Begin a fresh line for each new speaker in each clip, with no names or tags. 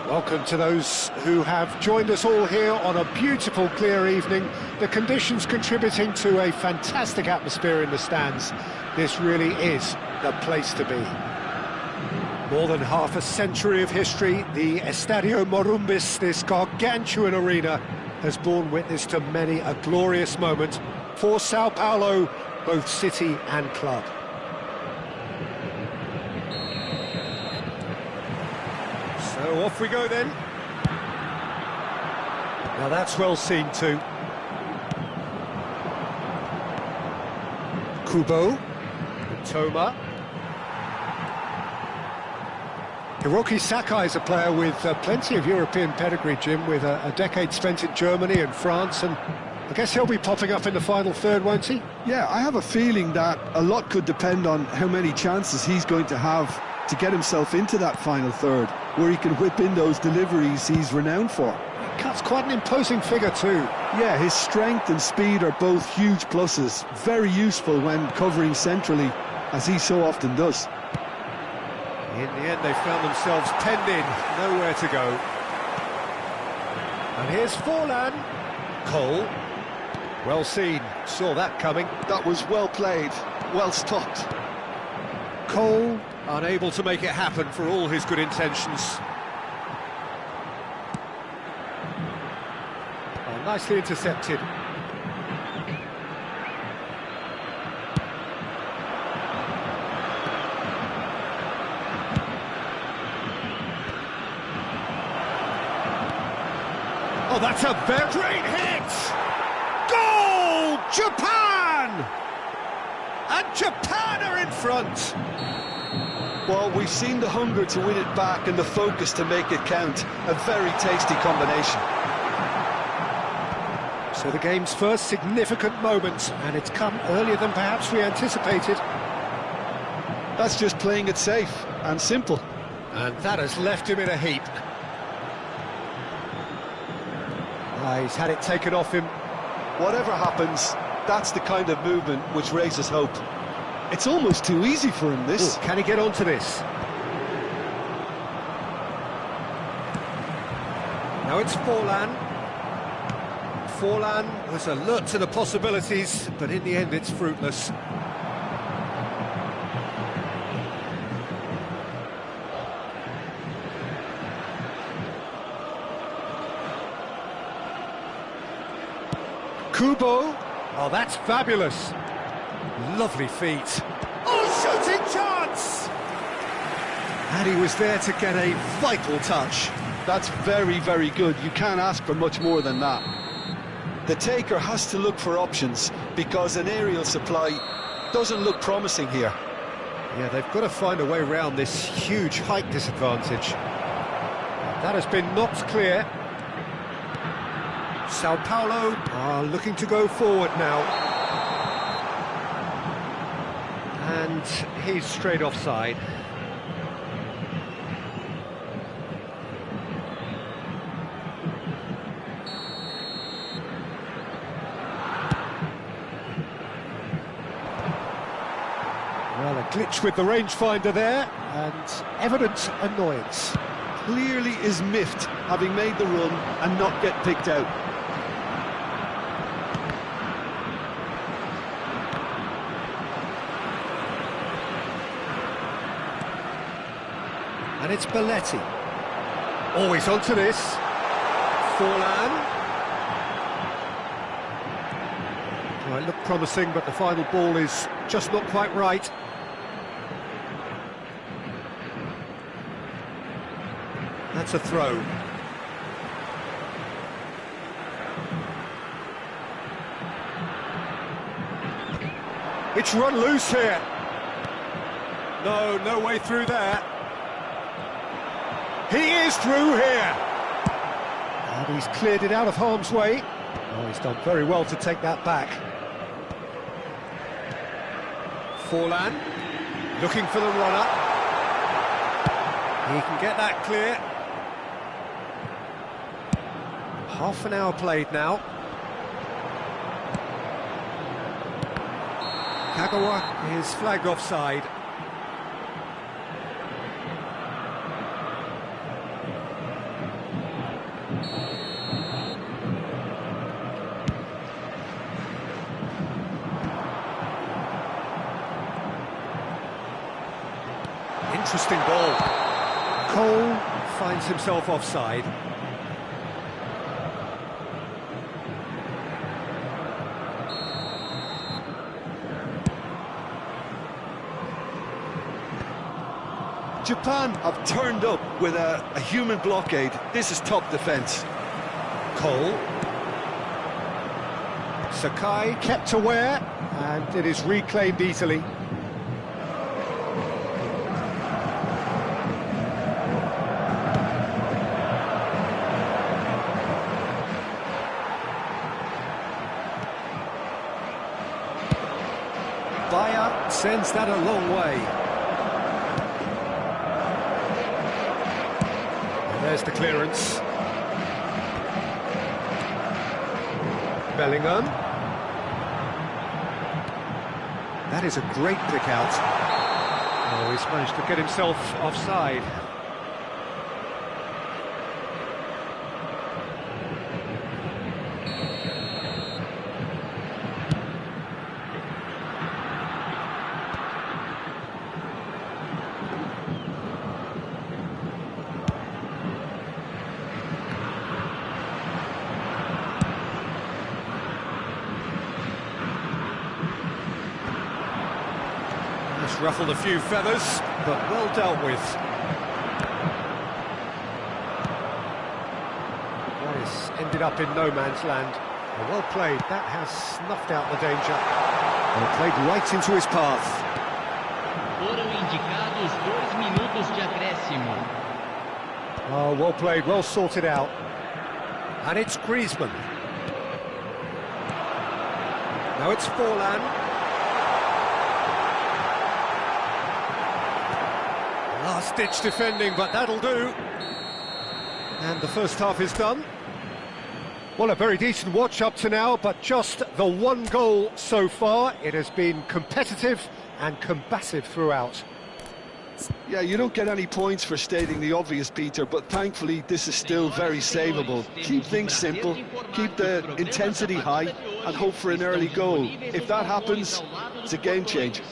Welcome to those who have joined us all here on a beautiful, clear evening. The conditions contributing to a fantastic atmosphere in the stands. This really is the place to be. More than half a century of history, the Estadio Morumbis, this gargantuan arena, has borne witness to many a glorious moment for Sao Paulo, both city and club. So off we go then. Now that's well seen too. Kubo, Toma. Hiroki Sakai is a player with plenty of European pedigree, Jim, with a decade spent in Germany and France, and I guess he'll be popping up in the final third, won't he?
Yeah, I have a feeling that a lot could depend on how many chances he's going to have to get himself into that final third, where he can whip in those deliveries he's renowned for.
He cuts quite an imposing figure too.
Yeah, his strength and speed are both huge pluses, very useful when covering centrally, as he so often does.
In the end, they found themselves penned in, nowhere to go. And here's Forlan. Cole. Well seen, saw that coming.
That was well played, well stopped.
Cole, unable to make it happen for all his good intentions. Oh, nicely intercepted. Oh, that's a very great hit! Goal! Japan! And Japan are in front!
Well, we've seen the hunger to win it back and the focus to make it count. A very tasty combination.
So the game's first significant moment, and it's come earlier than perhaps we anticipated.
That's just playing it safe and simple.
And that has left him in a heap. He's had it taken off him.
Whatever happens, that's the kind of movement which raises hope. It's almost too easy for him, this.
Ooh, can he get onto this? Now it's Forlan. Forlan was alert to the possibilities, but in the end it's fruitless. Kubo. Oh, that's fabulous. Lovely feet. Oh, shooting chance! And he was there to get a vital touch.
That's very, very good. You can't ask for much more than that. The taker has to look for options because an aerial supply doesn't look promising here.
Yeah, they've got to find a way around this huge height disadvantage. That has been knocked clear. Sao Paulo are looking to go forward now. And he's straight offside. Well, a glitch with the rangefinder there, and evident annoyance.
Clearly is miffed, having made the run and not get picked out.
And it's Belletti. Always onto this. Forlan. Oh, it looked promising, but the final ball is just not quite right. That's a throw. It's run loose here. No way through there. He is through here. And he's cleared it out of harm's way. Oh, he's done very well to take that back. Forlan, looking for the runner. He can get that clear. Half an hour played now. Kagawa is flagged offside. interesting ball. Cole finds himself offside.
Japan have turned up with a human blockade. This is top defence.
Cole. Sakai kept aware, and it is reclaimed easily. Baya sends that a long way. And there's the clearance. Bellingham. That is a great pick out. Oh, he's managed to get himself offside. Ruffled a few feathers, but well dealt with. That has ended up in no man's land. Well played, that has snuffed out the danger. Well played right into his path.
Foram indicados 2 minutos de acréscimo.
Oh, well played, well sorted out. And it's Griezmann. Now it's Forlan. Last-ditch defending, but that'll do. And the first half is done. Well, a very decent watch up to now, but just the one goal so far. It has been competitive and combative throughout.
Yeah, you don't get any points for stating the obvious, Peter, but thankfully this is still very savable. Keep things simple, keep the intensity high, and hope for an early goal. If that happens, it's a game changer.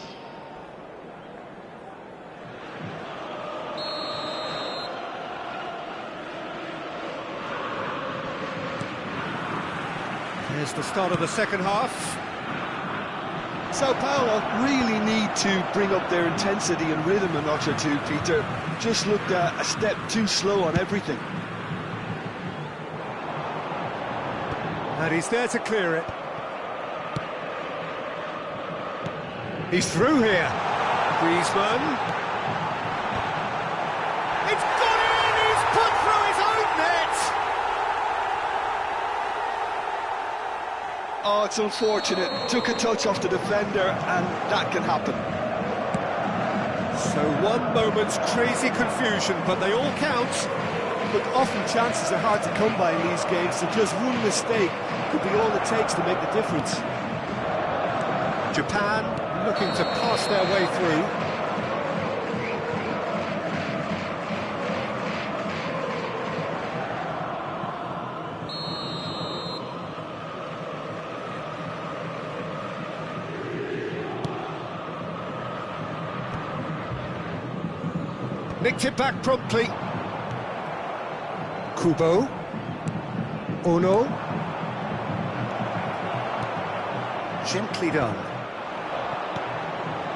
Here's the start of the second half.
Sao Paulo really need to bring up their intensity and rhythm a notch or two, Peter. Just looked a step too slow on everything.
And he's there to clear it. He's through here. Griezmann. It's gone in! He's put through his own net!
Oh, it's unfortunate. Took a touch off the defender, and that can happen.
So one moment's crazy confusion, but they all count.
But often chances are hard to come by in these games, so just one mistake could be all it takes to make the difference.
Japan looking to pass their way through. Nicked it back promptly. Kubo. Ono. Gently done.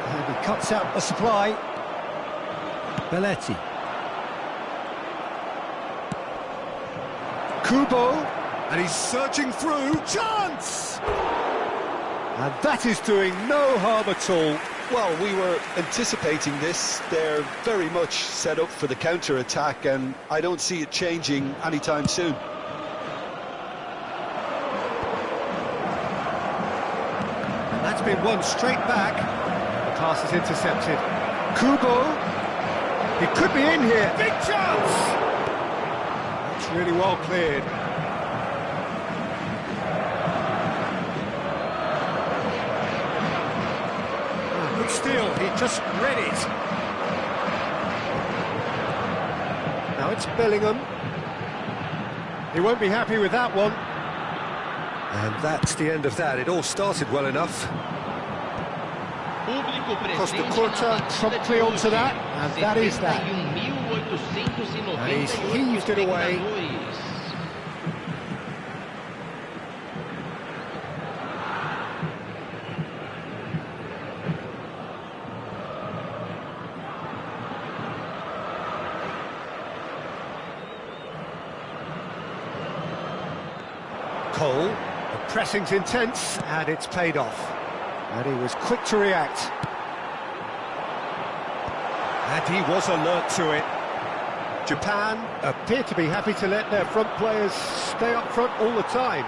And he cuts out the supply. Belletti. Kubo. And he's surging through. Chance! And that is doing no harm at all.
Well, we were anticipating this. They're very much set up for the counter-attack, and I don't see it changing anytime soon.
And that's been won straight back. The pass is intercepted. Kubo. He could be in here. Big chance! That's really well cleared. Steal, he just read it. Now it's Bellingham. He won't be happy with that one. And that's the end of that. It all started well enough. Costa Curta promptly onto that, And that is that. And he's heaved it away. Cole, the pressing's intense, and it's paid off. And he was quick to react. And he was alert to it. Japan appear to be happy to let their front players stay up front all the time.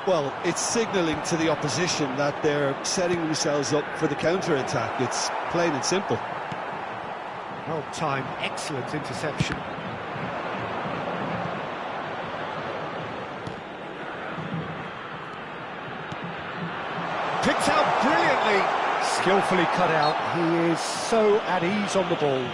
Well, it's signalling to the opposition that they're setting themselves up for the counter-attack. It's plain and simple.
Well-timed, excellent interception. Picked out brilliantly, skillfully cut out. He is so at ease on the ball.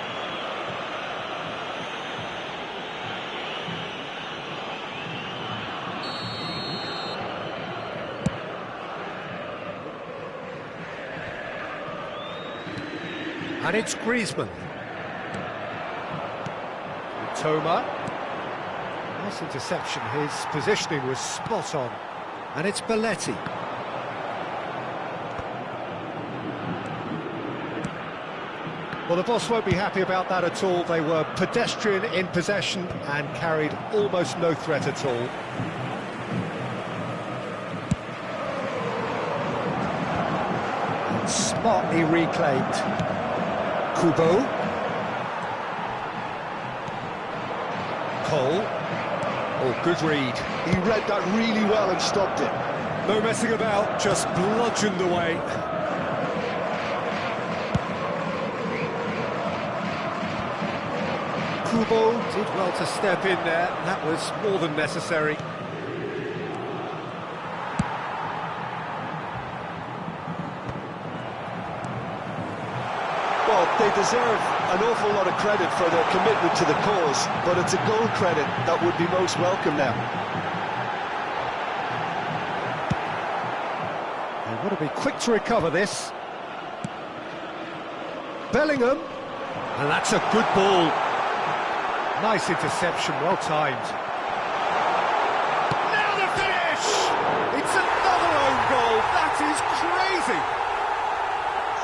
And it's Griezmann. Toma. Nice interception. His positioning was spot on. And it's Belletti. Well, the boss won't be happy about that at all. They were pedestrian in possession and carried almost no threat at all. And smartly reclaimed. Kubo. Cole. Oh, good read.
He read that really well and stopped it.
No messing about, just bludgeoned away. Kubo did well to step in there. That was more than necessary.
Well, they deserve an awful lot of credit for their commitment to the cause, but it's a goal credit that would be most welcome now.
They want to be quick to recover this. Bellingham, and that's a good ball. Nice interception, well timed. Now the finish! It's another own goal, that is crazy!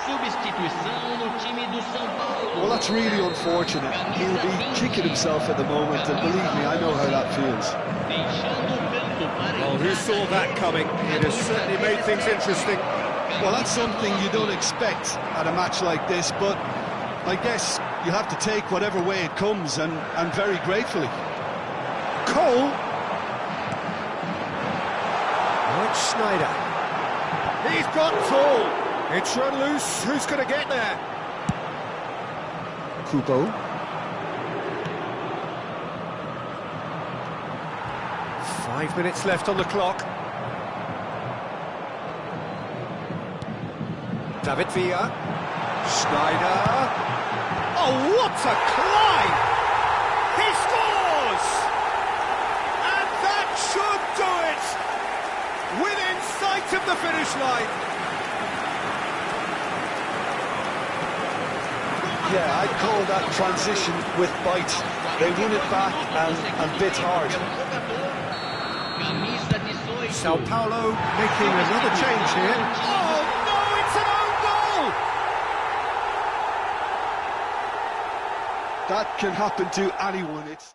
Substituição no time do São Paulo.
Well, that's really unfortunate. He'll be kicking himself at the moment, and believe me, I know how that feels.
Well, who saw that coming? It has certainly made things interesting.
Well, that's something you don't expect at a match like this, but I guess you have to take whatever way it comes, and very gratefully.
Cole. Oh, it's Schneider. He's got tall. It's run loose. Who's going to get there? Kubo. Five minutes left on the clock. David Villa. Schneider. Oh, what a climb! He scores! And that should do it! Within sight of the finish line.
Yeah, I'd call that transition with bite. They win it back and bit hard.
Sao Paulo making another change here. Oh no, it's an own goal!
That can happen to anyone. It's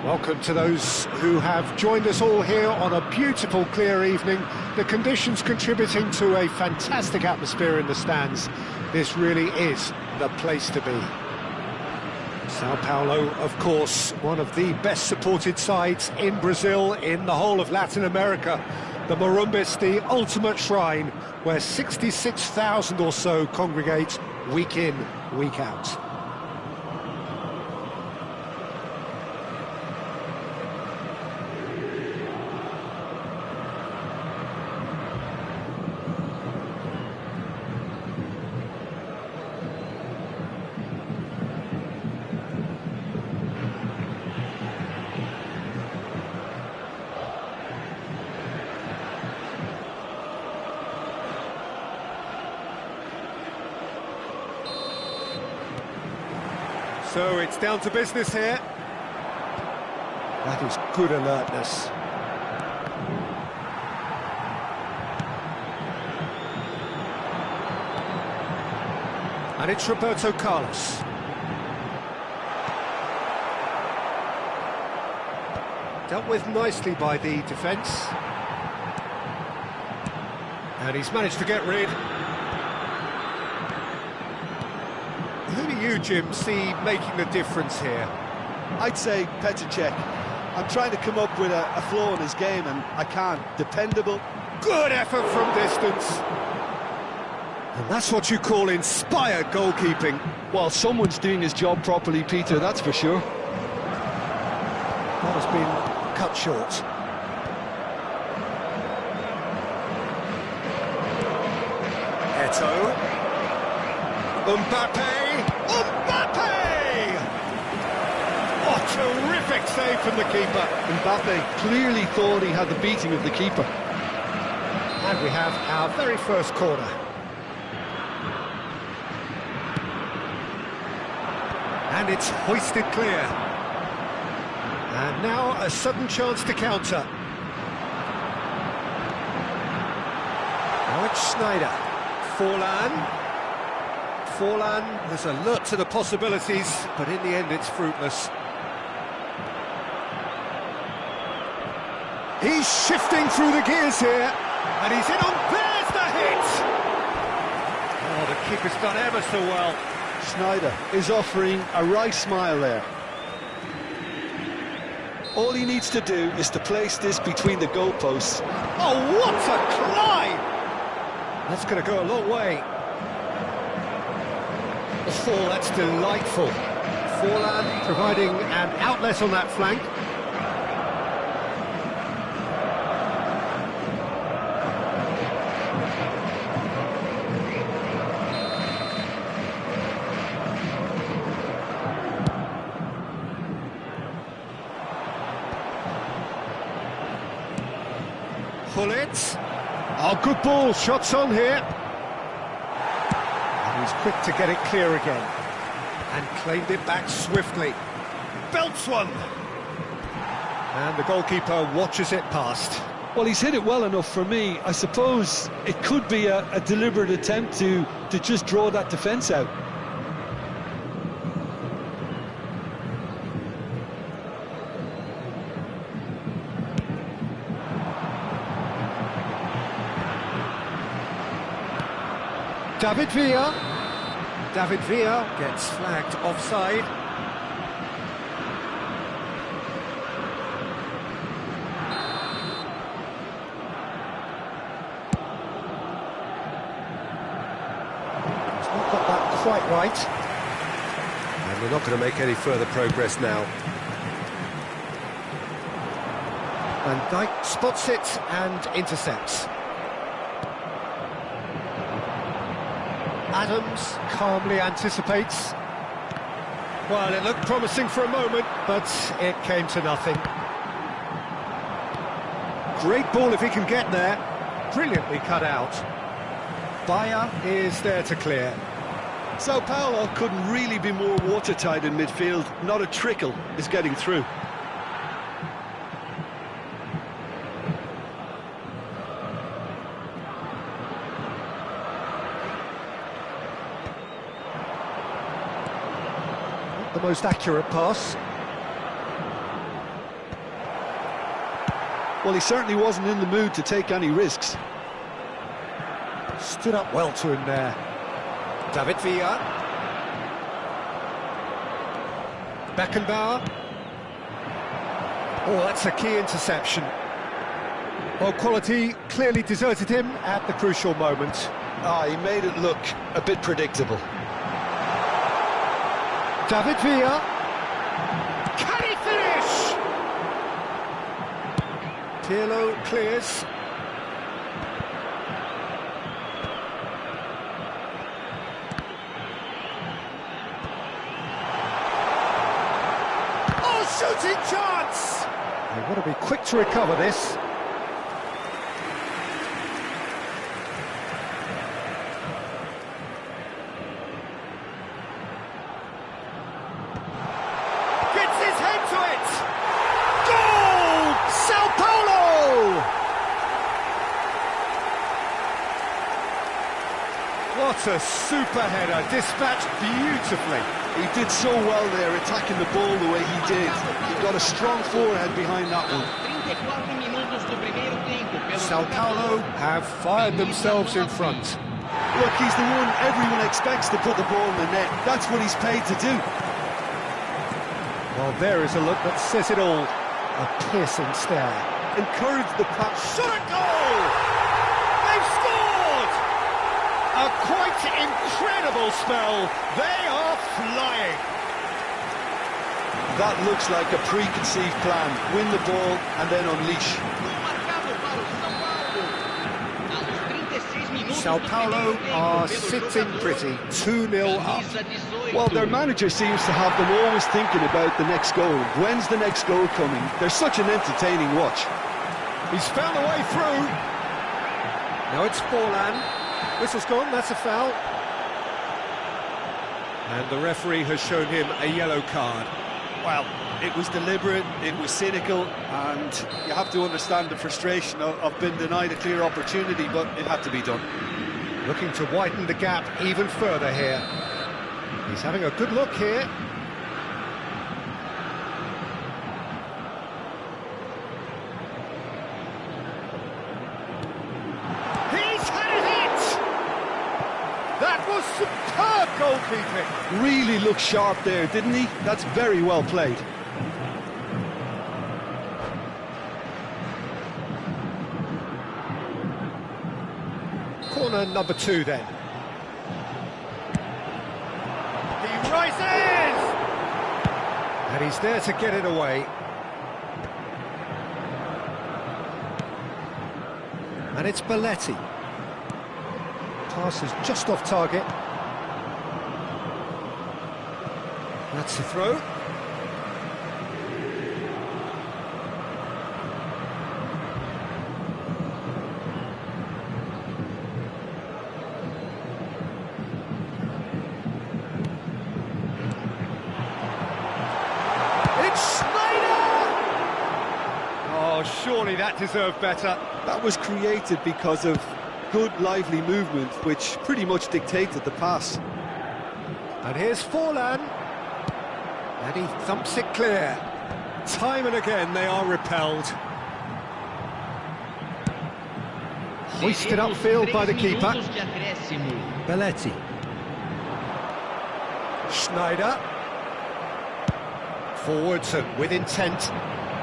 Welcome to those who have joined us all here on a beautiful, clear evening. The conditions contributing to a fantastic atmosphere in the stands. This really is the place to be. Sao Paulo, of course, one of the best supported sides in Brazil, in the whole of Latin America. The Morumbis, the ultimate shrine, where 66,000 or so congregate week in, week out. So it's down to business here. That is good alertness. And it's Roberto Carlos. Dealt with nicely by the defence. And he's managed to get rid. Who do you, Jim, see making the difference here?
I'd say Petr Cech. I'm trying to come up with a flaw in his game and I can't. Dependable.
Good effort from distance. And that's what you call inspired goalkeeping.
Well, someone's doing his job properly, Peter, that's for sure.
That has been cut short. Eto'o. Mbappe! What a terrific save from the keeper.
Mbappe clearly thought he had the beating of the keeper.
And we have our very first corner. And it's hoisted clear. And now a sudden chance to counter. Now it's Schneider. Forlan is alert to the possibilities, but in the end it's fruitless. He's shifting through the gears here, and he's in on... There's the hit! Oh, the keeper's done ever so well.
Schneider is offering a right smile there. All he needs to do is to place this between the goalposts.
Oh, what a climb! That's going to go a long way. Oh, that's delightful. Forlan providing an outlet on that flank. Pull it. Oh, good ball. Shots on here. And he's quick to get it clear again. And claimed it back swiftly. Belts one. And the goalkeeper watches it past.
Well, he's hit it well enough for me. I suppose it could be a deliberate attempt to just draw that defence out.
David Villa gets flagged offside. He's not got that quite right. And we're not going to make any further progress now. Van Dijk spots it and intercepts. Adams calmly anticipates. Well, it looked promising for a moment, but it came to nothing. Great ball if he can get there. Brilliantly cut out. Bayer is there to clear.
Sao Paulo couldn't really be more watertight in midfield. Not a trickle is getting through.
The most accurate pass.
Well, he certainly wasn't in the mood to take any risks.
Stood up well to him there. David Villa. Beckenbauer. Oh, that's a key interception. Well, quality clearly deserted him at the crucial moment.
He made it look a bit predictable.
David Villa. Can he finish? Pirlo clears. Oh, shooting chance! They've got to be quick to recover this. What a super header, dispatched beautifully.
He did so well there, attacking the ball the way he did. He got a strong forehead behind that one.
Sao Paulo have fired themselves in front.
Look, he's the one everyone expects to put the ball in the net. That's what he's paid to do.
Well, there is a look that says it all. A piercing stare.
Encourage the pass.
Shot a goal! They've scored! A quite incredible spell. They are flying.
That looks like a preconceived plan. Win the ball and then unleash.
Sao Paulo are sitting pretty, 2-0 up.
Well, their manager seems to have them always thinking about the next goal. When's the next goal coming? They're such an entertaining watch.
He's found a way through. Now it's Forlan. Whistle's gone, that's a foul. And the referee has shown him a yellow card.
Well, it was deliberate, it was cynical, and you have to understand the frustration of being denied a clear opportunity, but it had to be done.
Looking to widen the gap even further here. He's having a good look here. He's had a hit! That was superb goalkeeping.
Really looked sharp there, didn't he? That's very well played.
Corner number 2 then. He rises! And he's there to get it away. And it's Belletti. Pass is just off target. That's the throw. Surely that deserved better.
That was created because of good, lively movement, which pretty much dictated the pass.
And here's Forlan. And he thumps it clear. Time and again they are repelled. Hoisted upfield by the keeper. Belletti. Schneider. Forwards and with intent.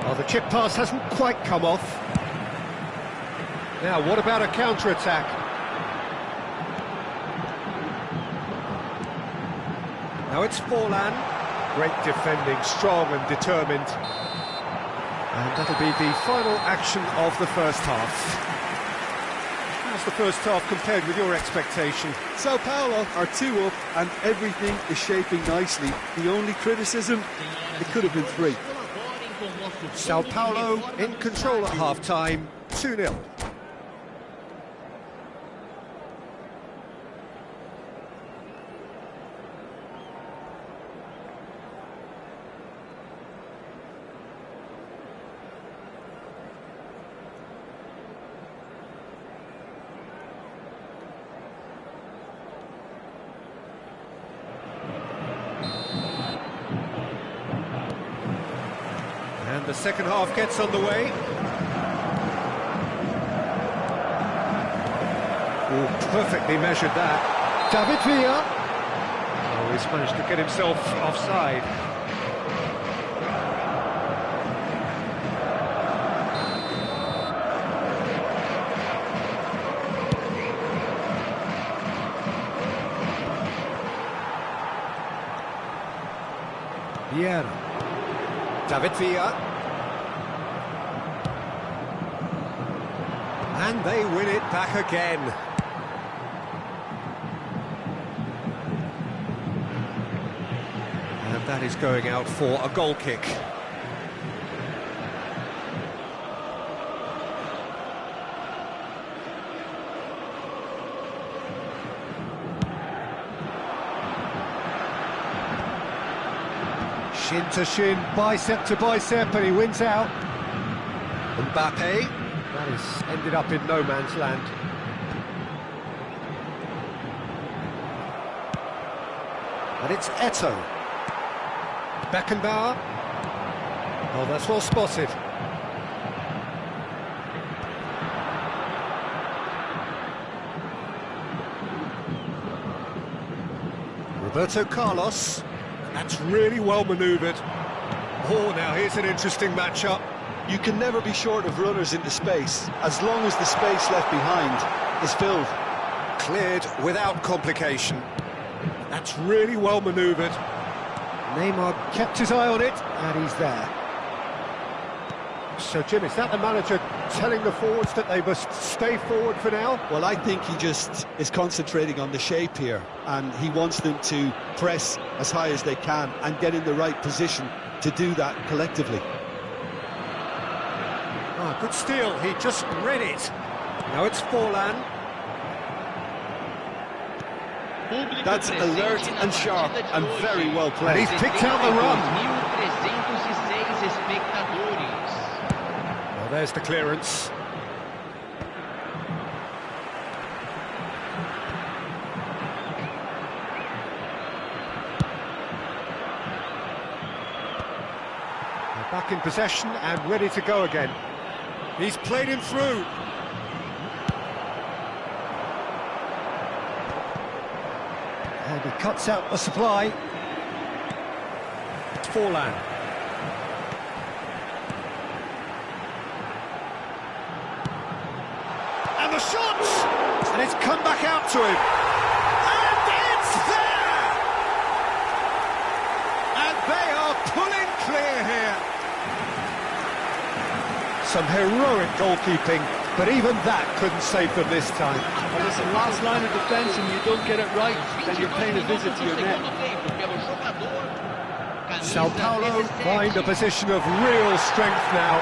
Oh, the chip pass hasn't quite come off. Now, what about a counter-attack? Now it's Forlan. Great defending, strong and determined. And that'll be the final action of the first half. How's the first half compared with your expectation?
Sao Paulo are 2 up and everything is shaping nicely. The only criticism, it could have been 3.
Sao Paulo in control at half-time, 2-0. And the second half gets underway. Oh, perfectly measured that. David Villa. Oh, he's managed to get himself offside. Vieira. David Villa. And they win it back again. And that is going out for a goal kick. Shin to shin, bicep to bicep, and he wins out. Mbappe, that has ended up in no man's land. And it's Eto'o. Beckenbauer. Oh, that's well spotted. Roberto Carlos. That's really well manoeuvred. Oh, now here's an interesting matchup.
You can never be short of runners into space, as long as the space left behind is filled.
Cleared without complication. That's really well manoeuvred. Neymar kept his eye on it, and he's there. So, Jim, is that the manager telling the forwards that they must stay forward for now?
Well, I think he just is concentrating on the shape here, and he wants them to press as high as they can and get in the right position to do that collectively.
Ah, good steal, he just read it. Now it's Forlan.
That's alert and sharp and very well played.
And he's picked out the run. Well, there's the clearance. They're back in possession and ready to go again. He's played him through. And he cuts out the supply. Forlan. And the shot! And it's come back out to him. And it's there! And they are pulling clear here. Some heroic goalkeeping, but even that couldn't save them this time.
Well, listen, last line of defence and you don't get it right, then you're paying a visit to your net.
Sao Paulo find a position of real strength now.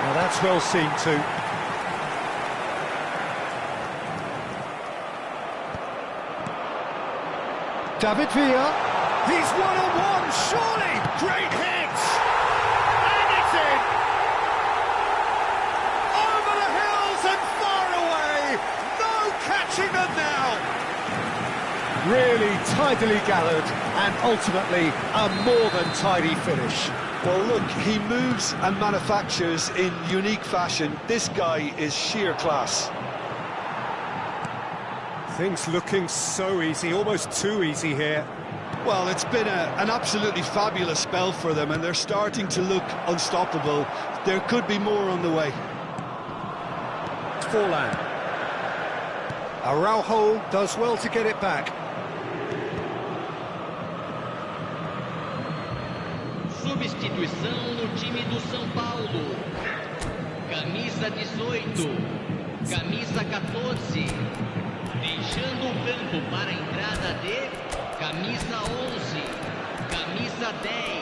Now that's well seen too. David Villa, he's one-on-one, surely! Great hit! And it's in! Over the hills and far away! No catching them now! Really tidily gathered, and ultimately a more than tidy finish.
Well, look, he moves and manufactures in unique fashion. This guy is sheer class.
Things looking so easy, almost too easy here.
Well, it's been an absolutely fabulous spell for them, and they're starting to look unstoppable. There could be more on the way.
Forlan. Araujo does well to get it back.
Substituição no time do São Paulo. Camisa 18, camisa 14. Deixando o campo para a entrada de camisa 11, camisa 10.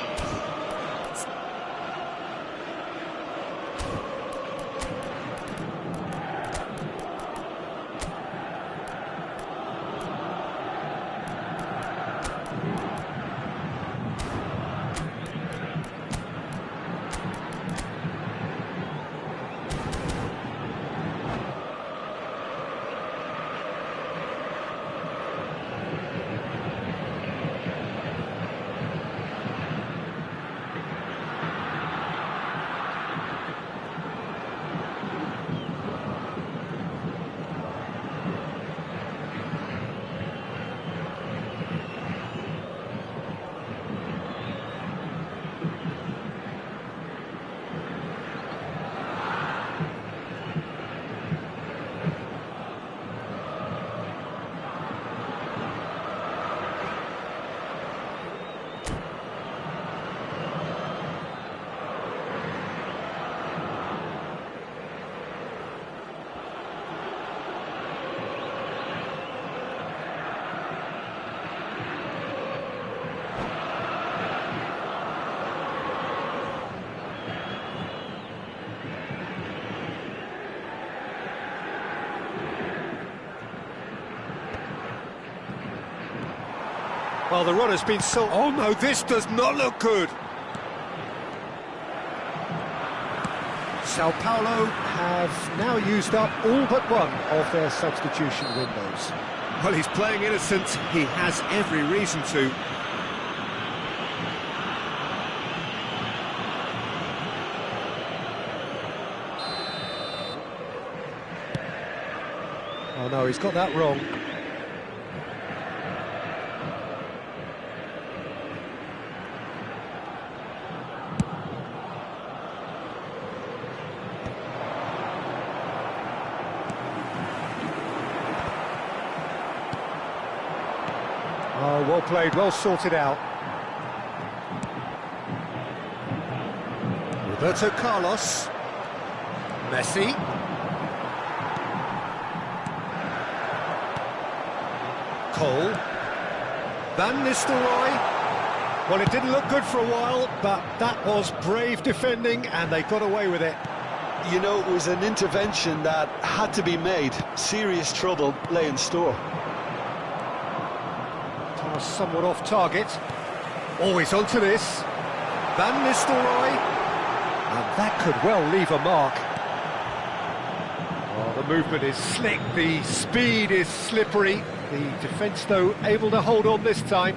Well, the run has been so... Oh no, this does not look good. Sao Paulo have now used up all but one of their substitution windows. Well, he's playing innocent. He has every reason to. Oh no, he's got that wrong. Oh, well played, well sorted out. Roberto Carlos. Messi. Cole. Van Nistelrooy. Well, it didn't look good for a while, but that was brave defending, and they got away with it.
You know, it was an intervention that had to be made. Serious trouble lay in store.
was somewhat off target. Always onto this. Van Nistelrooy. And that could well leave a mark. Oh, the movement is slick, the speed is slippery. The defence, though, able to hold on this time.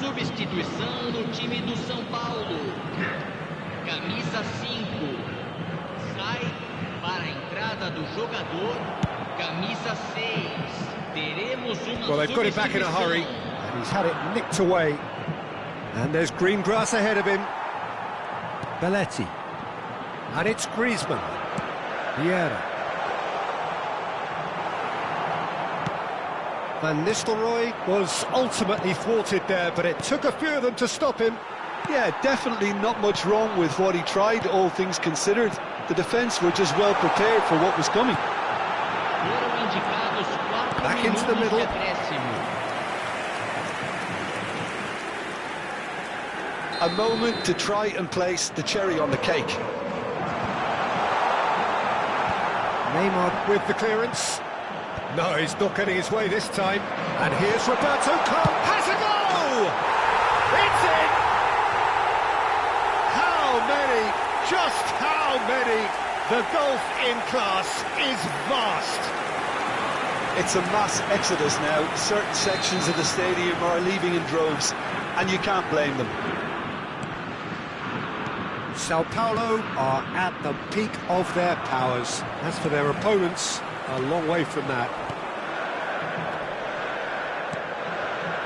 Substituição no time do São Paulo. Camisa 5. Sai para a entrada do jogador. Camisa 6. Teremos uma
Well, they've got it back in a hurry, and he's had it nicked away. And there's green grass ahead of him. Belletti. And it's Griezmann. Vieira. Van Nistelrooy was ultimately thwarted there, but it took a few of them to stop him.
Yeah, definitely not much wrong with what he tried, all things considered. The defence were just well prepared for what was coming.
Back into the middle.
A moment to try and place the cherry on the cake.
Neymar with the clearance. No, he's not getting his way this time. And here's Roberto Carlos. Has a goal! It's in! How many? Just how many? The gulf in class is vast.
It's a mass exodus now. Certain sections of the stadium are leaving in droves, and you can't blame them.
Sao Paulo are at the peak of their powers. As for their opponents, a long way from that.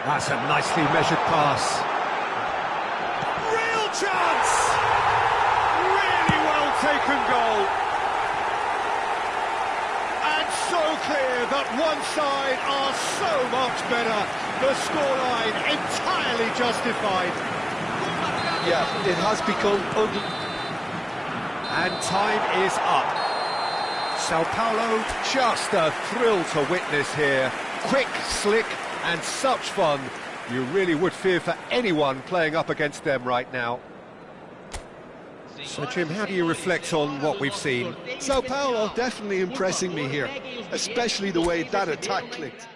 That's a nicely measured pass. Real chance! Really well taken goal. And so clear that one side are so much better. The scoreline entirely justified.
Yeah, it has become ugly.
And time is up. Sao Paulo, just a thrill to witness here. Quick, slick, and such fun. You really would fear for anyone playing up against them right now. So, Jim, how do you reflect on what we've seen?
Sao Paulo definitely impressing me here, especially the way that attack clicked.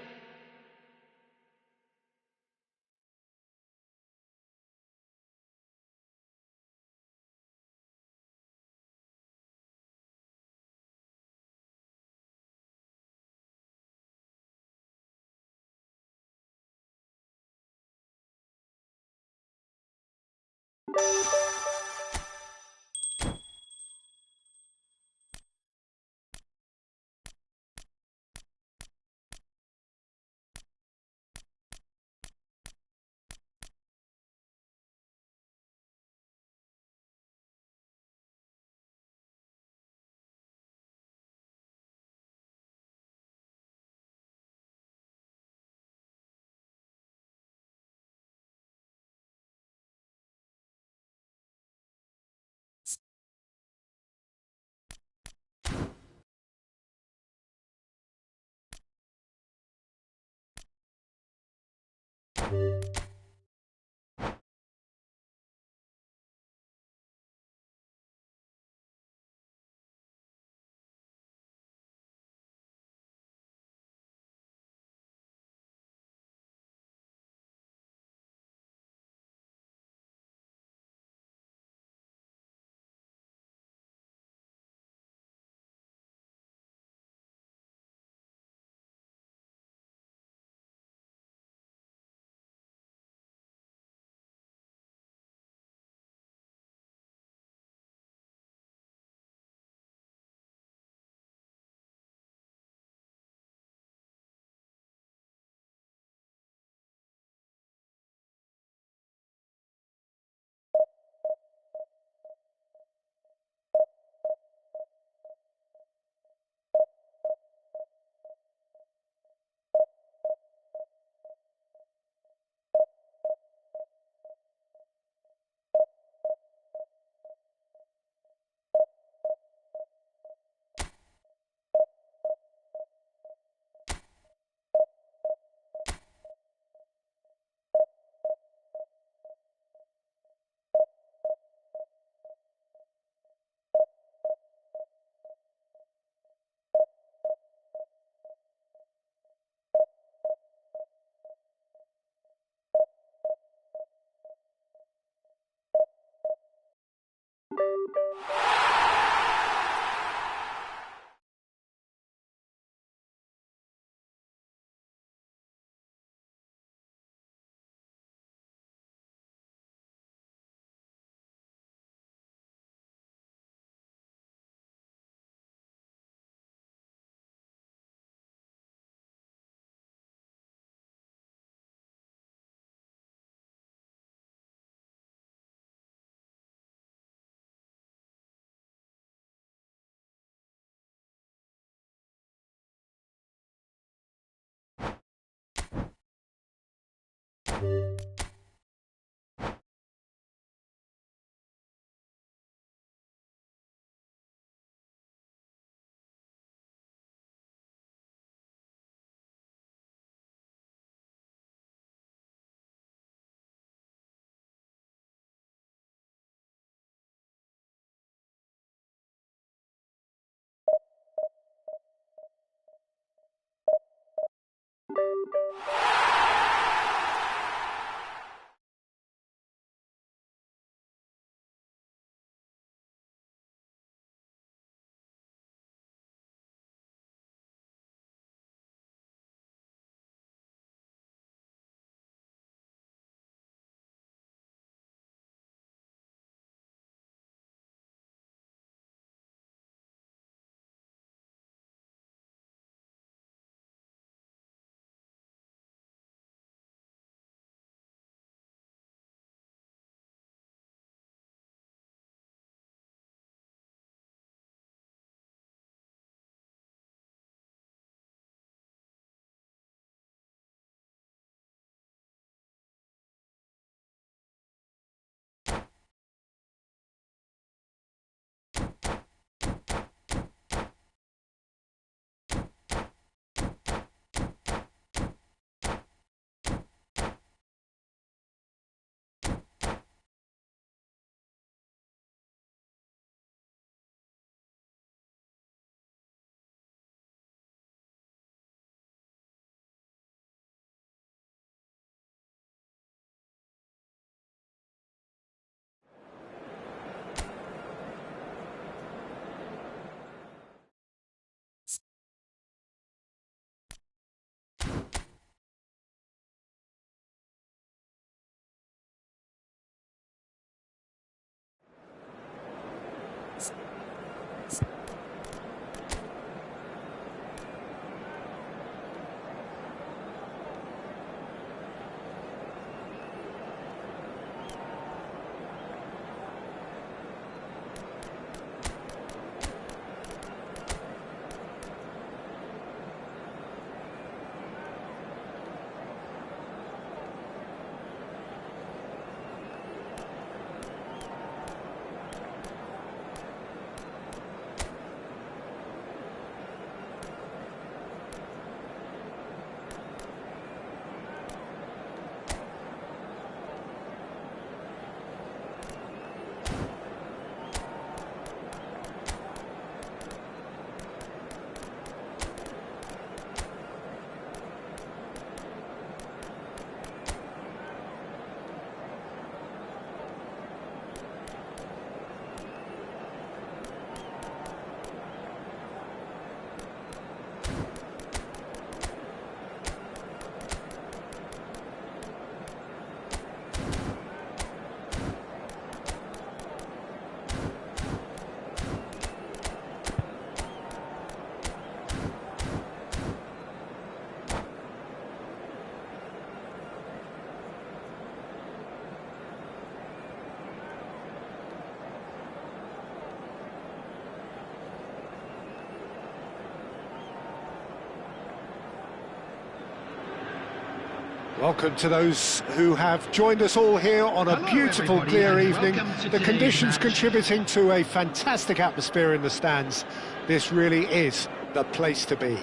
Welcome to those who have joined us all here on a beautiful, clear evening. The conditions contributing to a fantastic atmosphere in the stands. This really is the place to be.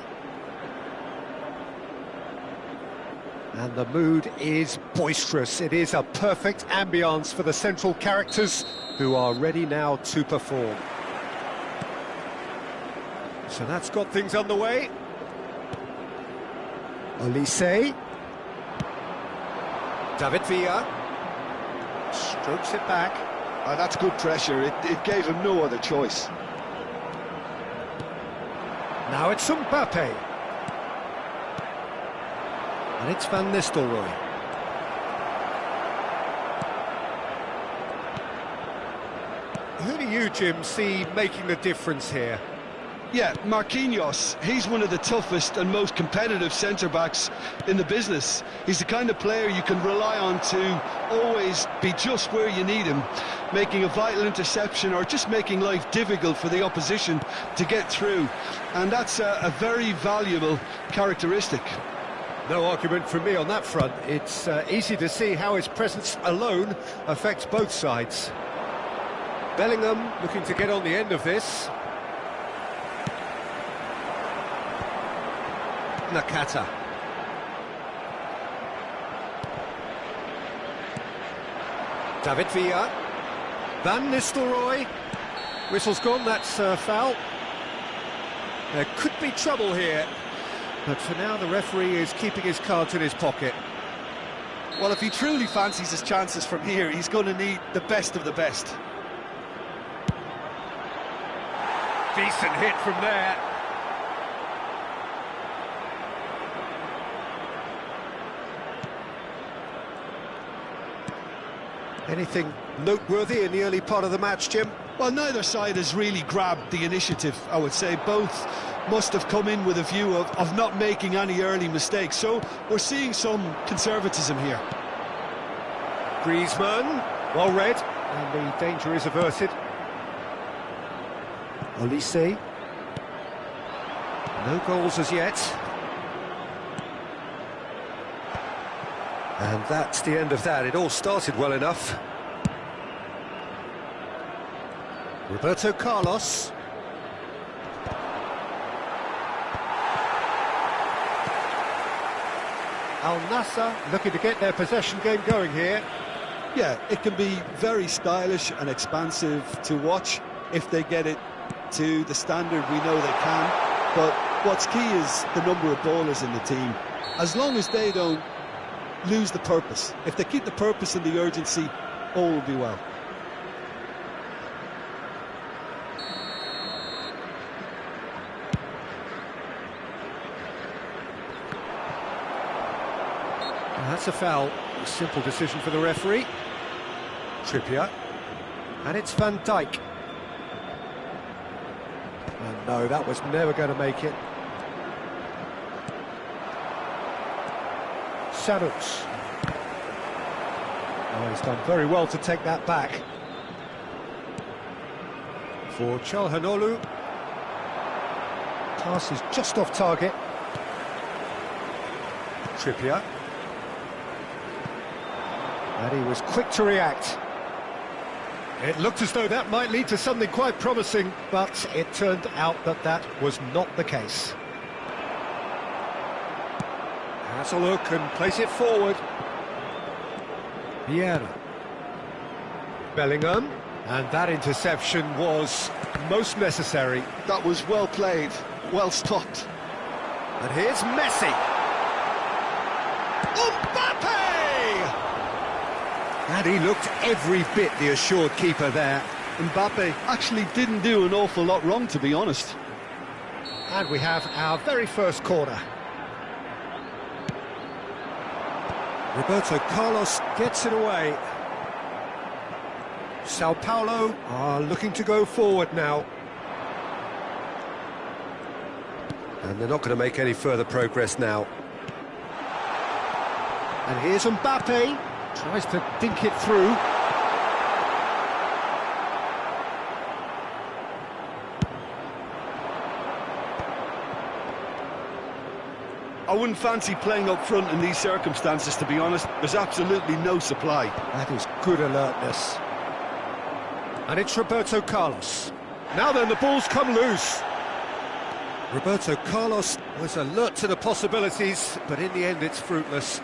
And the mood is boisterous. It is a perfect ambience for the central characters who are ready now to perform. So that's got things underway. Olise. David Villa. Strokes it back.
Oh, that's good pressure. It gave him no other choice.
Now it's Mbappe. And it's Van Nistelrooy. Who do you, Jim, see making the difference here?
Yeah, Marquinhos, he's one of the toughest and most competitive centre-backs in the business. He's the kind of player you can rely on to always be just where you need him, making a vital interception or just making life difficult for the opposition to get through. And that's a very valuable characteristic.
No argument from me on that front. It's easy to see how his presence alone affects both sides. Bellingham looking to get on the end of this. Nakata. David Villa. Van Nistelrooy. Whistle's gone, that's foul. There could be trouble here, but for now the referee is keeping his cards in his pocket.
Well, if he truly fancies his chances from here, he's going to need the best of the best.
Decent hit from there. Anything noteworthy in the early part of the match, Jim?
Well, neither side has really grabbed the initiative, I would say. Both must have come in with a view of not making any early mistakes, so we're seeing some conservatism here.
Griezmann, well read, and the danger is averted. Olise. No goals as yet. And that's the end of that. It all started well enough. Roberto Carlos. Al Nassr looking to get their possession game going here.
Yeah, it can be very stylish and expansive to watch if they get it to the standard we know they can. But what's key is the number of ballers in the team. As long as they don't lose the purpose, if they keep the purpose and the urgency, all will be well.
That's a foul. A simple decision for the referee. Trippier. And it's Van Dijk. And no, that was never going to make it. Saddles. Oh, he's done very well to take that back. For Çalhanoğlu. Pass is just off target. Trippier. And he was quick to react. It looked as though that might lead to something quite promising, but it turned out that that was not the case. Has a look and plays it forward. Vieira. Bellingham. And that interception was most necessary.
That was well played, well stopped.
And here's Messi. Mbappe! And he looked every bit the assured keeper there.
Mbappe actually didn't do an awful lot wrong, to be honest.
And we have our very first corner. Roberto Carlos gets it away. Sao Paulo are looking to go forward now. And they're not going to make any further progress now. And here's Mbappe. Tries to dink it through.
I wouldn't fancy playing up front in these circumstances, to be honest. There's absolutely no supply.
That is good alertness. And it's Roberto Carlos. Now then, the ball's come loose. Roberto Carlos was alert to the possibilities, but in the end it's fruitless.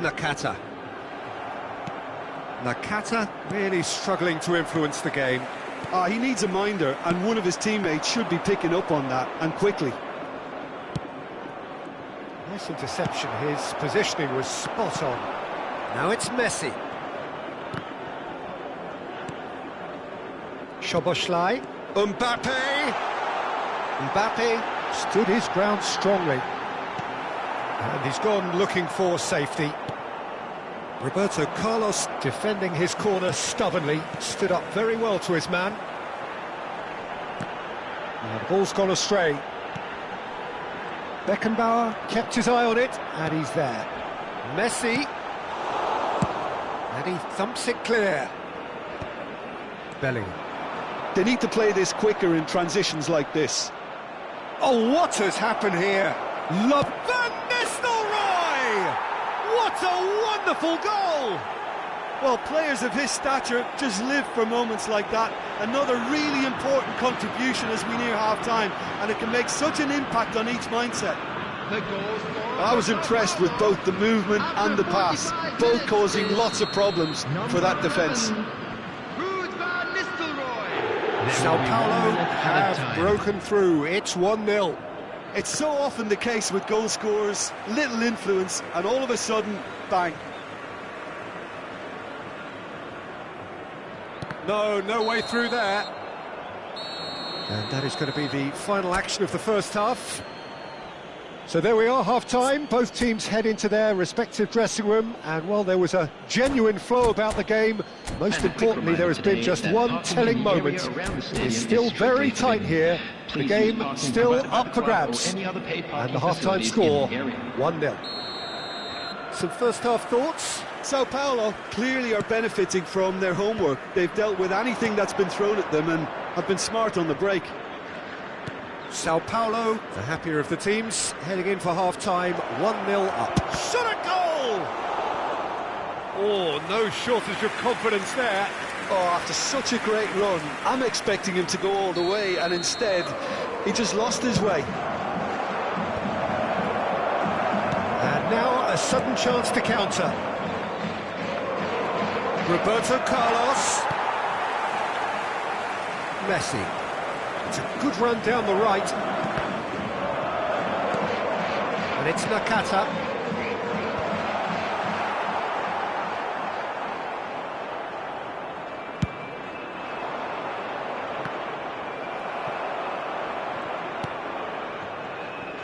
Nakata. Nakata really struggling to influence the game.
He needs a minder, and one of his teammates should be picking up on that, and quickly.
Nice interception, his positioning was spot on. Now it's Messi. Szoboszlai. Mbappe! Mbappe stood his ground strongly. And he's gone looking for safety. Roberto Carlos defending his corner stubbornly, stood up very well to his man. Now the ball's gone astray. Beckenbauer kept his eye on it, and he's there. Messi. And he thumps it clear. Bellingham.
They need to play this quicker in transitions like this.
Oh, what has happened here? Van Nistelrooy! What a wonderful goal!
Well, players of his stature just live for moments like that. Another really important contribution as we near half-time, and it can make such an impact on each mindset. I was impressed with both the movement and the pass, both causing lots of problems for that defence.
Sao Paulo have broken through. It's 1-0.
It's so often the case with goal scorers, little influence, and all of a sudden, bang.
No way through there. And that is going to be the final action of the first half. So there we are, half-time. Both teams head into their respective dressing room, and while there was a genuine flow about the game, most importantly there has been just one telling moment. It's still very tight here, the game still up for grabs, and the half-time score, 1-0. Some first-half thoughts?
Sao Paulo clearly are benefiting from their homework. They've dealt with anything that's been thrown at them and have been smart on the break.
Sao Paulo, the happier of the teams, heading in for half-time, 1-0 up. Shot a goal! Oh, no shortage of confidence there.
Oh, after such a great run, I'm expecting him to go all the way, and instead, he just lost his way.
And now a sudden chance to counter. Roberto Carlos. Messi. It's a good run down the right. And it's Nakata.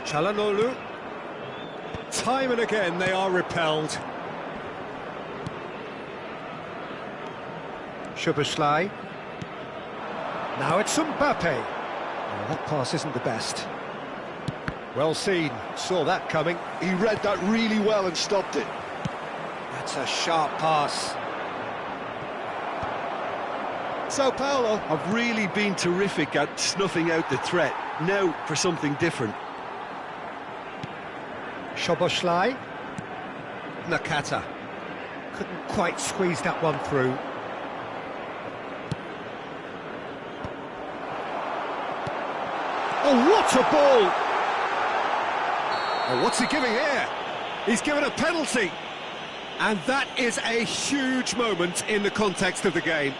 Çalhanoğlu. Time and again they are repelled. Szoboszlai. Now it's Mbappe. Oh, that pass isn't the best. Well seen, saw that coming.
He read that really well and stopped it.
That's a sharp pass.
Sao Paulo have really been terrific at snuffing out the threat. Now for something different.
Szoboszlai. Nakata. Couldn't quite squeeze that one through. Oh, what a ball! Oh, what's he giving here? He's given a penalty. And that is a huge moment in the context of the game.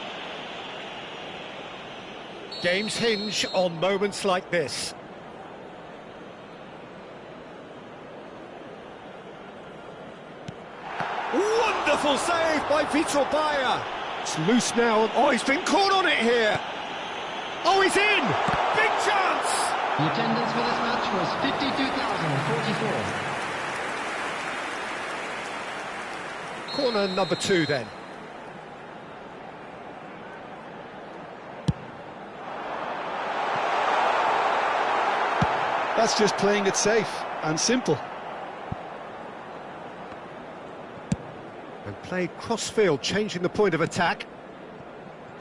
Games hinge on moments like this. Wonderful save by Vitor Baia. It's loose now. Oh, he's been caught on it here. Oh, he's in! Big chance!
The attendance for this match was 52,044.
Corner number 2 then.
That's just playing it safe and simple.
And played cross-field, changing the point of attack.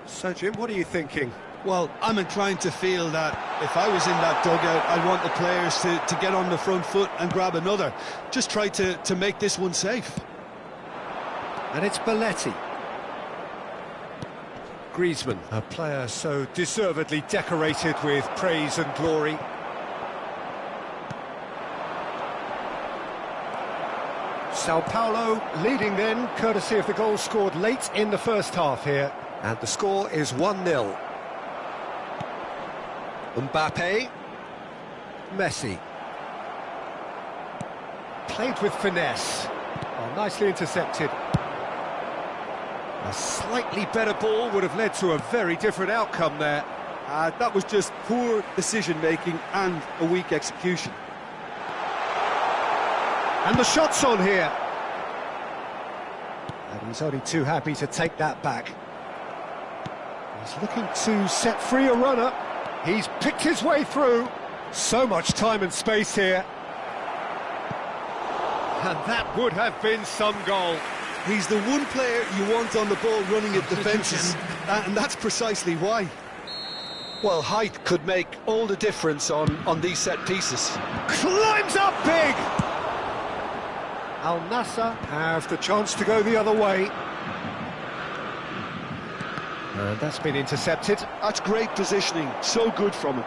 So, Jim, what are you thinking?
Well, I'm inclined to feel that if I was in that dugout, I'd want the players to get on the front foot and grab another. Just try to make this one safe.
And it's Belletti. Griezmann, a player so deservedly decorated with praise and glory. Sao Paulo leading then, courtesy of the goal scored late in the first half here. And the score is 1-0. Mbappe. Messi. Played with finesse. Oh, nicely intercepted. A slightly better ball would have led to a very different outcome there.
That was just poor decision-making and a weak execution.
And the shot's on here. And he's only too happy to take that back. He's looking to set free a runner. He's picked his way through. So much time and space here. And that would have been some goal.
He's the one player you want on the ball running at defences, and that's precisely why. Well, height could make all the difference on these set pieces.
Climbs up big! Al Nassr have the chance to go the other way. And that's been intercepted.
That's great positioning, so good from him.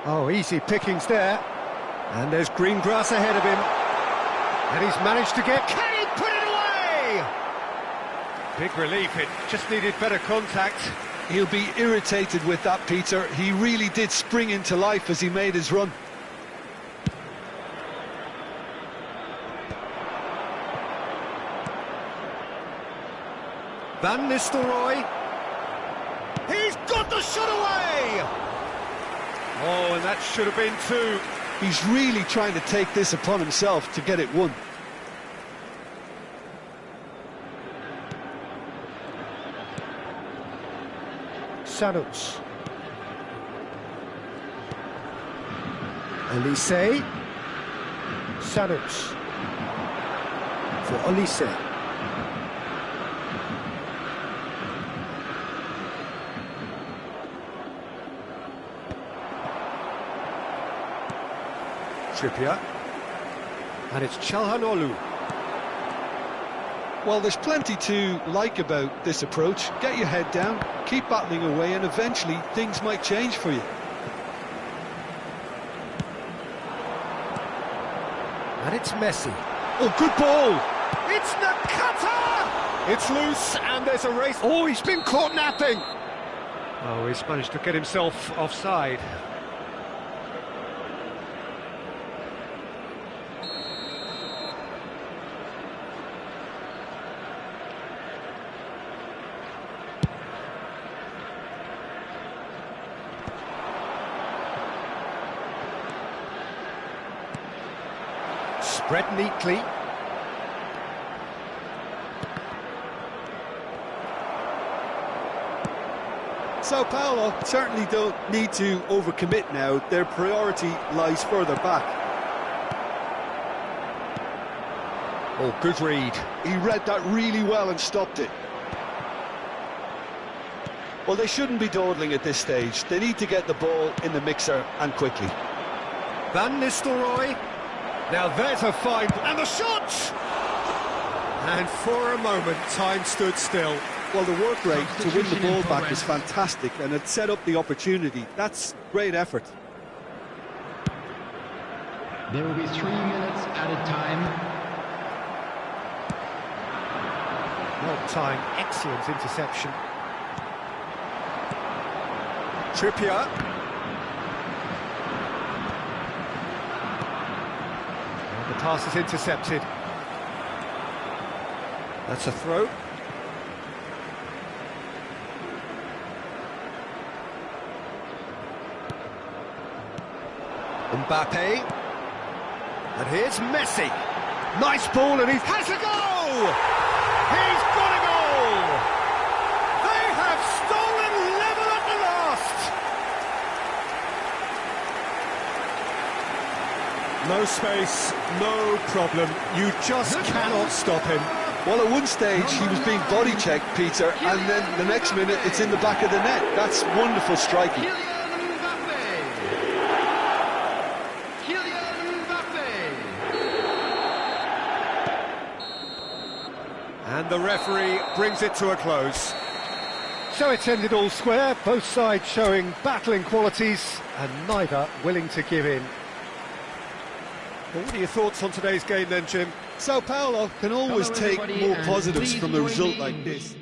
Oh, easy pickings there. And there's green grass ahead of him. And he's managed to get... Can he put it away? Big relief, it just needed better contact.
He'll be irritated with that, Peter. He really did spring into life as he made his run.
Van Nistelrooy. He's got the shot away! Oh, and that should have been two.
He's really trying to take this upon himself to get it won.
Sanuts. Olise. Sanuts. For Olise. Trippier. And it's Çalhanoğlu.
Well, there's plenty to like about this approach. Get your head down, keep battling away, and eventually things might change for you.
And it's Messi. Oh, good ball! It's Nakata! It's loose, and there's a race. Oh, he's been caught napping! Oh, he's managed to get himself offside. Spread neatly.
Sao Paulo certainly don't need to overcommit now. Their priority lies further back.
Oh, good read.
He read that really well and stopped it. Well, they shouldn't be dawdling at this stage. They need to get the ball in the mixer, and quickly.
Van Nistelrooy. Now there's a fine... And the shot! And for a moment, time stood still.
Well, the work rate to win the ball back was fantastic, and it set up the opportunity. That's great effort.
There will be 3 minutes added time.
Well timed, excellent interception. Trippier. And the pass is intercepted. That's a throw. Mbappe. And here's Messi. Nice ball, and he has a goal! He's got a goal! They have stolen level at the last! No space, no problem. You just cannot stop him.
Well, at one stage, he was being body-checked, Peter, and then the next minute, it's in the back of the net. That's wonderful striking.
And the referee brings it to a close. So it's ended all square, both sides showing battling qualities and neither willing to give in. Well, what are your thoughts on today's game then, Jim?
Sao Paulo can always take more positives from a result like this.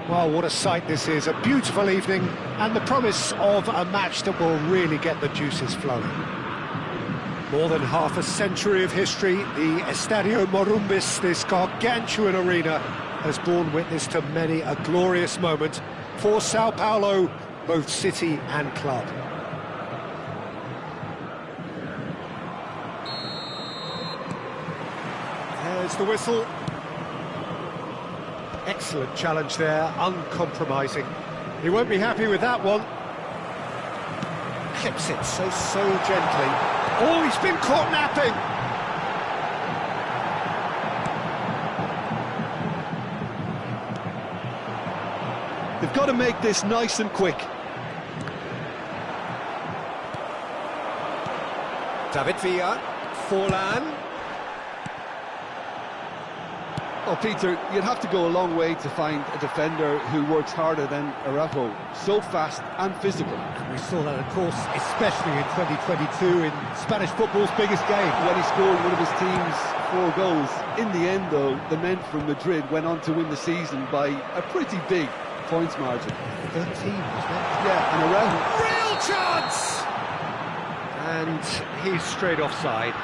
Well, what a sight this is, a beautiful evening, and the promise of a match that will really get the juices flowing. More than half a century of history, the Estadio Morumbis, this gargantuan arena, has borne witness to many a glorious moment for Sao Paulo, both city and club. There's the whistle. Excellent challenge there, uncompromising. He won't be happy with that one. Clips it so gently. Oh, he's been caught napping!
They've got to make this nice and quick.
David Villa, Forlan.
Oh, Peter, you'd have to go a long way to find a defender who works harder than Araujo. So fast and physical.
We saw that, of course, especially in 2022 in Spanish football's biggest game.
When he scored one of his team's 4 goals. In the end, though, the men from Madrid went on to win the season by a pretty big points margin.
13, wasn't it?
Yeah, and Araujo.
Real chance! And he's straight offside.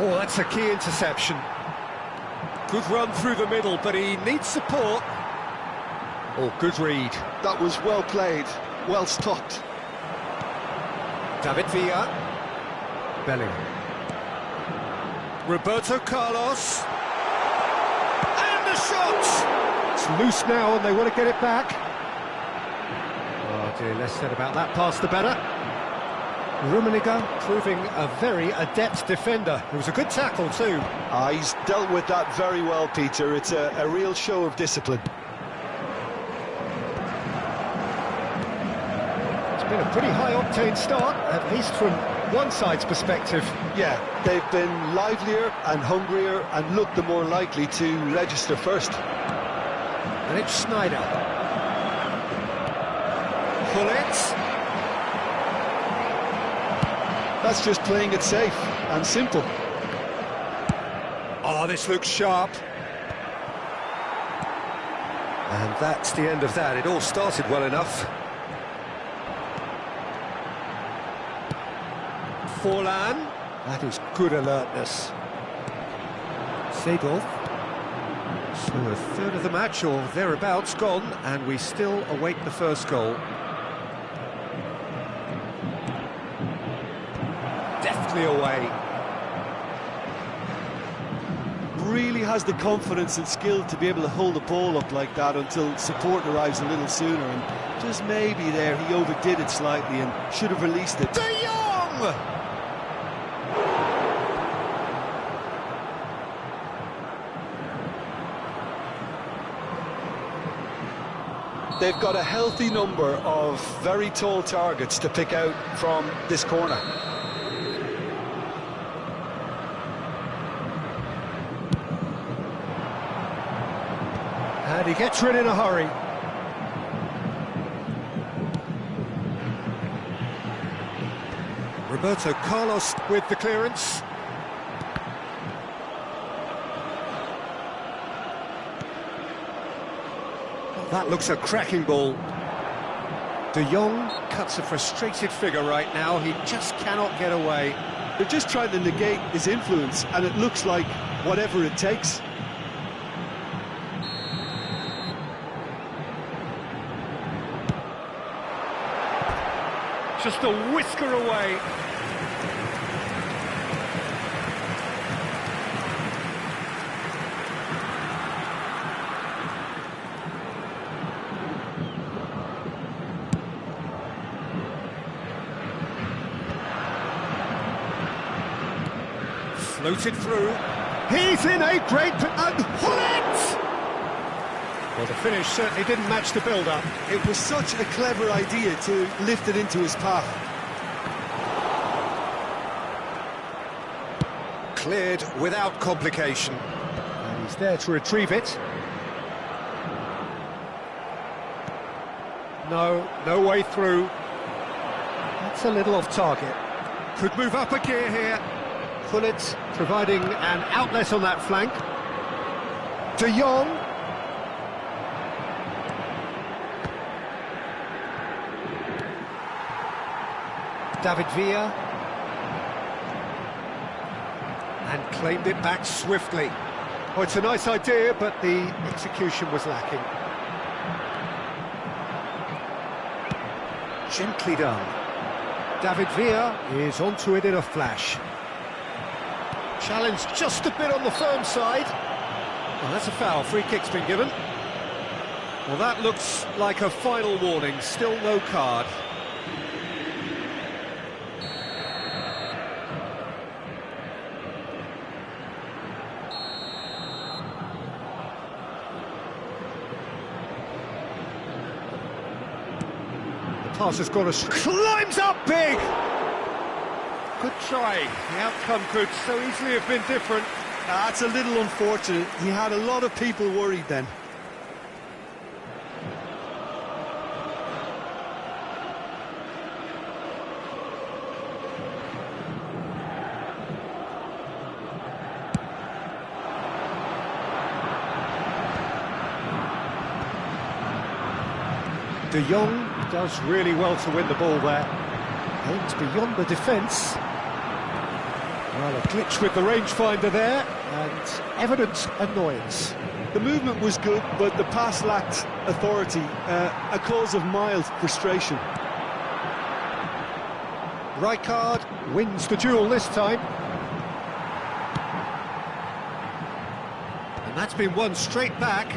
Oh, that's a key interception. Good run through the middle, but he needs support. Oh, good read.
That was well played, well stopped.
David Villa. Bellingham. Roberto Carlos. And the shot! It's loose now and they want to get it back. Oh dear, less said about that pass the better. Rummenigge proving a very adept defender. It was a good tackle too.
He's dealt with that very well, Peter. It's a real show of discipline.
It's been a pretty high-octane start, at least from one side's perspective.
Yeah, they've been livelier and hungrier and looked the more likely to register first.
And it's Schneider. Pullet.
That's just playing it safe and simple.
Oh, this looks sharp. And that's the end of that. It all started well enough. Forlan. That is good alertness. Seedorf. So a third of the match or thereabouts gone, and we still await the first goal. Deftly away.
Really has the confidence and skill to be able to hold the ball up like that until support arrives a little sooner, and just maybe there he overdid it slightly and should have released it.
De Jong!
They've got a healthy number of very tall targets to pick out from this corner.
And he gets rid in a hurry. Roberto Carlos with the clearance. Oh, that looks a cracking ball. De Jong cuts a frustrated figure right now. He just cannot get away.
They're just trying to negate his influence, and it looks like whatever it takes.
Just a whisker away. Floated through. He's in a great... and Hullet! Well, the finish certainly didn't match the build-up.
It was such a clever idea to lift it into his path.
Cleared without complication. And he's there to retrieve it. No way through. That's a little off target. Could move up a gear here. Gullit providing an outlet on that flank. De Jong. David Villa. And claimed it back swiftly. Oh, it's a nice idea, but the execution was lacking. Gently done. David Villa is onto it in a flash. Challenge just a bit on the firm side. Well, that's a foul. Free kick's been given. Well, that looks like a final warning. Still no card. Pass has got us, climbs up big! Good try, the outcome could so easily have been different.
That's a little unfortunate, he had a lot of people worried then.
De Jong does really well to win the ball there. Aims beyond the defence. Well, a glitch with the rangefinder there, and evident annoyance.
The movement was good, but the pass lacked authority, a cause of mild frustration.
Rijkaard wins the duel this time. And that's been won straight back.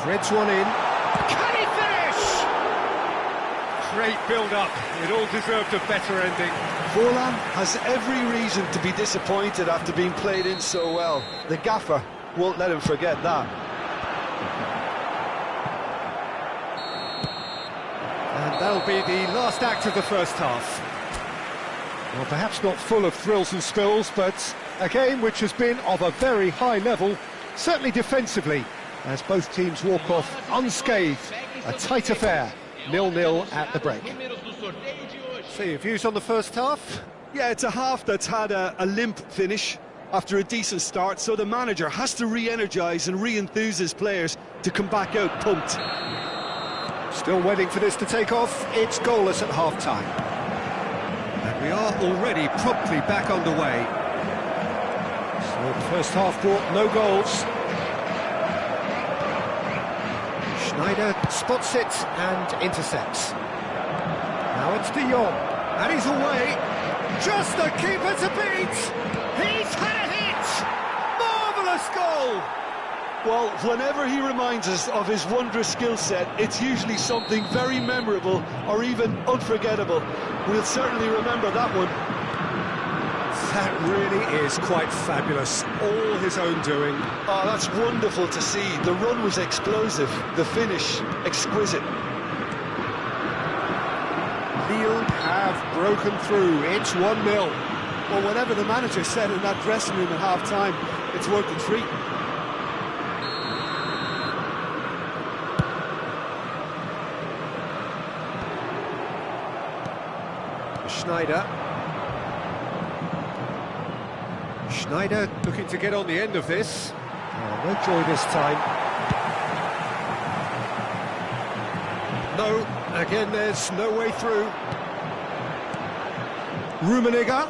Threads one in. Can he finish? Great build-up. It all deserved a better ending.
Forlan has every reason to be disappointed after being played in so well. The gaffer won't let him forget that.
And that'll be the last act of the first half. Well, perhaps not full of thrills and spills, but a game which has been of a very high level, certainly defensively, as both teams walk off unscathed. A tight affair, 0-0 at the break. So your views on the first half?
Yeah, it's a half that's had a limp finish after a decent start, so the manager has to re-energise and re-enthuse his players to come back out pumped.
Still waiting for this to take off. It's goalless at half-time. And we are already promptly back underway. So the first half brought no goals. Schneider spots it and intercepts. Now it's De Jong, and he's away. Just the keeper to beat. He's had a hit. Marvellous goal.
Well, whenever he reminds us of his wondrous skill set, it's usually something very memorable or even unforgettable. We'll certainly remember that one.
That really is quite fabulous, all his own doing.
Oh, that's wonderful to see. The run was explosive, the finish exquisite.
Lille have broken through, it's 1-0.
Well, whatever the manager said in that dressing room at half-time, it's worth the treat.
Schneider looking to get on the end of this. Oh, no joy this time. No, again there's no way through. Rummenigge,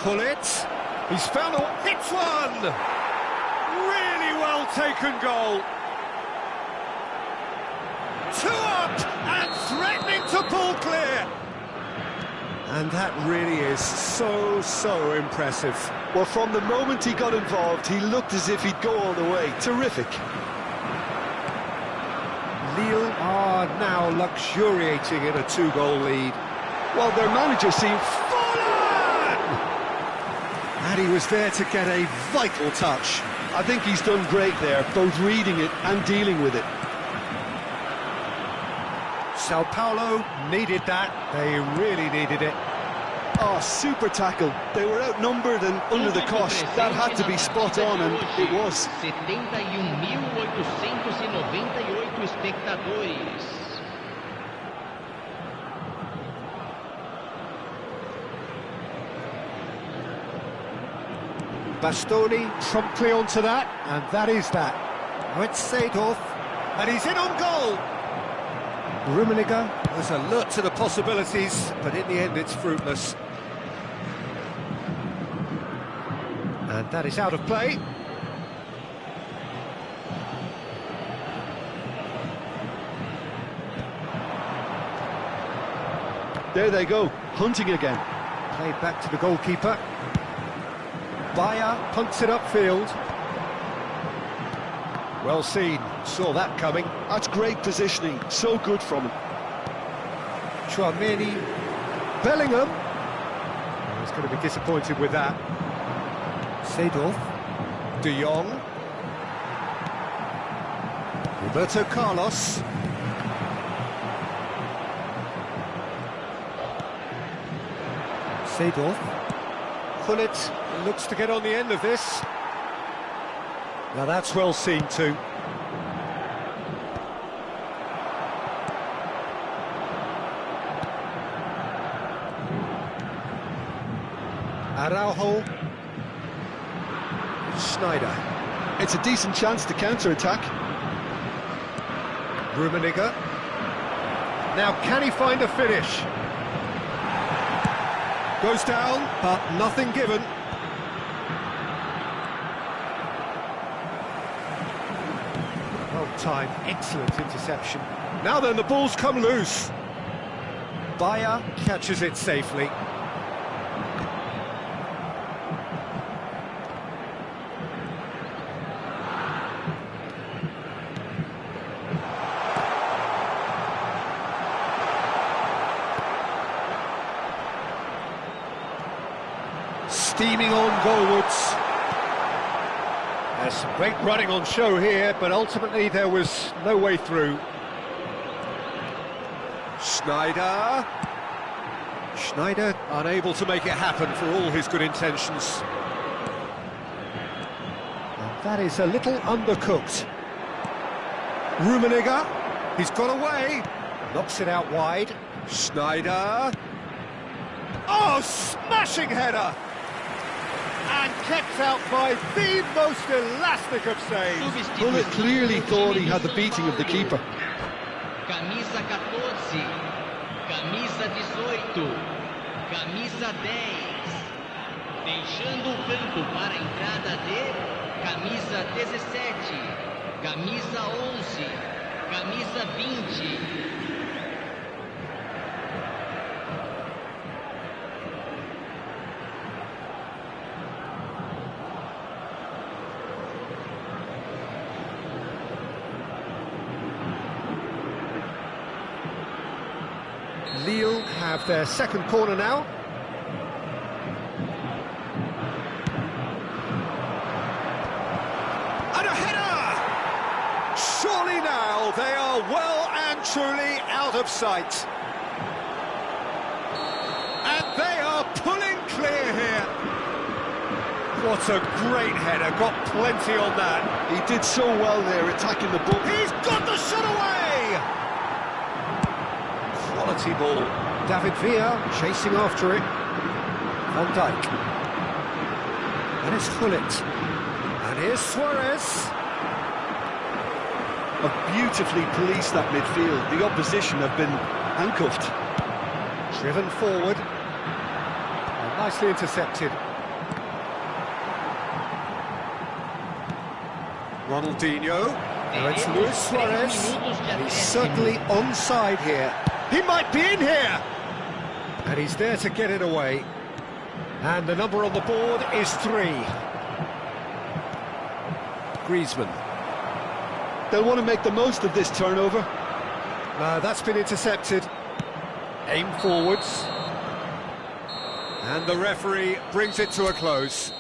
Gullit, he's found a hits one! Really well taken goal. 2 up and threatening to pull clear. And that really is so impressive.
Well, from the moment he got involved, he looked as if he'd go all the way. Terrific.
Lille are now luxuriating in a 2-goal lead.
Well, their manager seemed...
Forlan! And he was there to get a vital touch.
I think he's done great there, both reading it and dealing with it.
Sao Paulo needed that, they really needed it.
Oh, super tackle. They were outnumbered and under the cosh. That had to be spot on, and it was.
71.898 espectadores.
Bastoni promptly onto that, and that is that. Now it's Seedorf, and he's in on goal. Rummenigge was alert to the possibilities, but in the end it's fruitless. And that is out of play.
There they go, hunting again.
Played back to the goalkeeper. Bayer punts it upfield. Well seen, saw that coming.
That's great positioning, so good from him.
Chouameni, Bellingham. Oh, he's going to be disappointed with that. Seedorf, De Jong. Roberto Carlos. Seedorf. Gullit looks to get on the end of this. Now that's well seen too. Araujo. Schneider.
It's a decent chance to counter-attack.
Rummenigge. Now can he find a finish? Goes down, but nothing given. Well timed, excellent interception. Now then, the ball's come loose. Bayer catches it safely. Steaming on goalwards. There's some great running on show here, but ultimately there was no way through. Schneider. Schneider unable to make it happen for all his good intentions. And that is a little undercooked. Rummenigge, he's got away. Knocks it out wide. Schneider. Oh, smashing header! And kept out by the most elastic of saves.
Gullit clearly thought he had the beating of the keeper.
Camisa 14, camisa 18, camisa 10. Deixando o campo para a entrada de camisa 17, camisa 11, camisa 20.
Lille have their second corner now. And a header! Surely now they are well and truly out of sight. And they are pulling clear here. What a great header, got plenty on that.
He did so well there, attacking the ball.
He's got the shot away! Quality ball. David Villa chasing after it. Van Dijk. And it's Gullit. And here's Suarez.
Have beautifully policed that midfield. The opposition have been handcuffed.
Driven forward. And nicely intercepted. Ronaldinho. Now it's Luis Suarez. And he's certainly onside here. He might be in here! And he's there to get it away. And the number on the board is 3. Griezmann.
They'll want to make the most of this turnover.
That's been intercepted. Aim forwards. And the referee brings it to a close.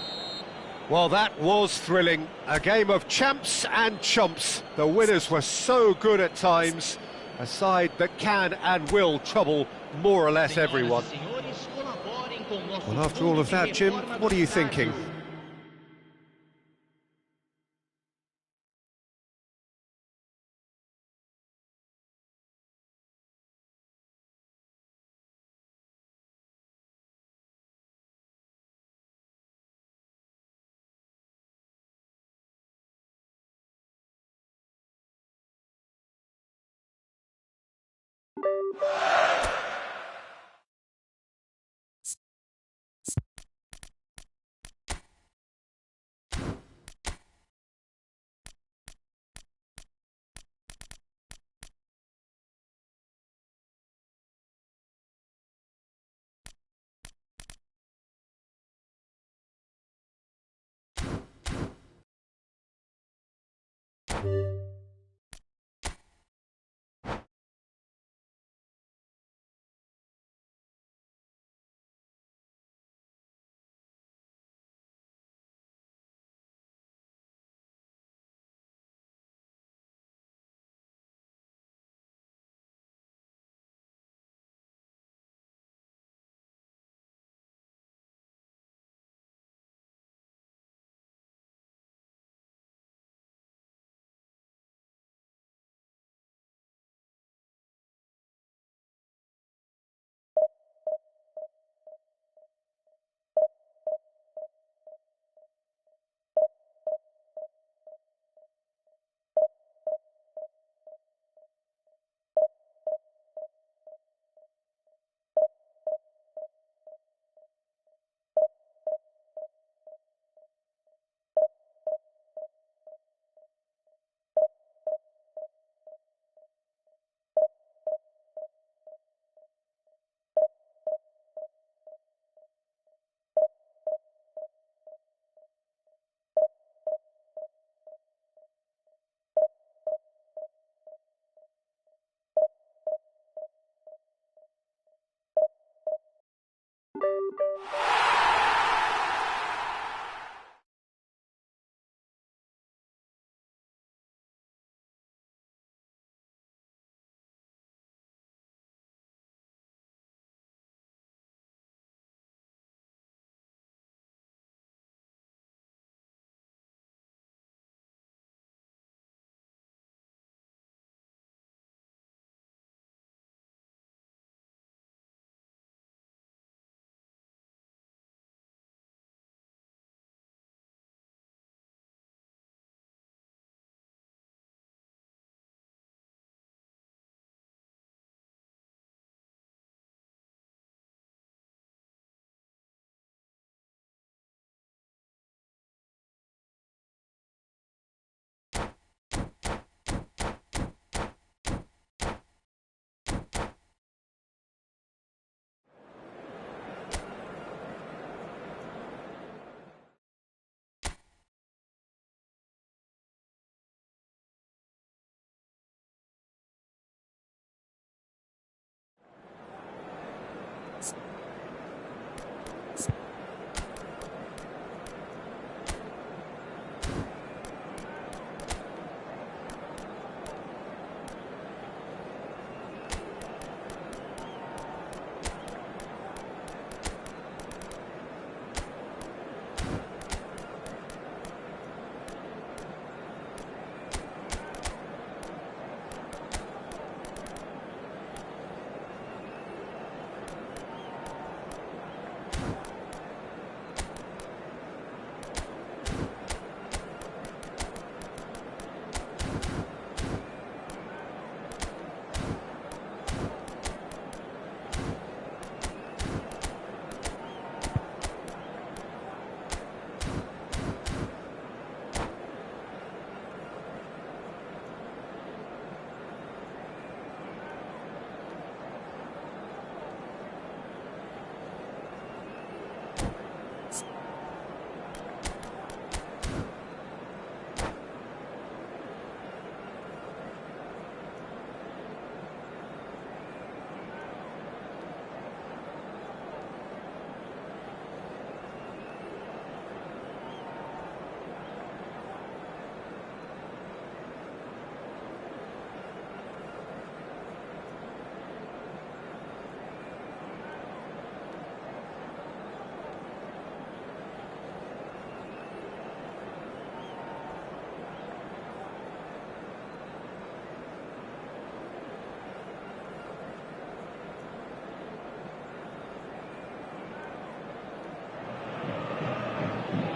Well, that was thrilling. A game of champs and chumps. The winners were so good at times. A side that can and will trouble more or less everyone.
Senhoras e senhores, colaborem
Well, after all of that, Jim, what are you thinking?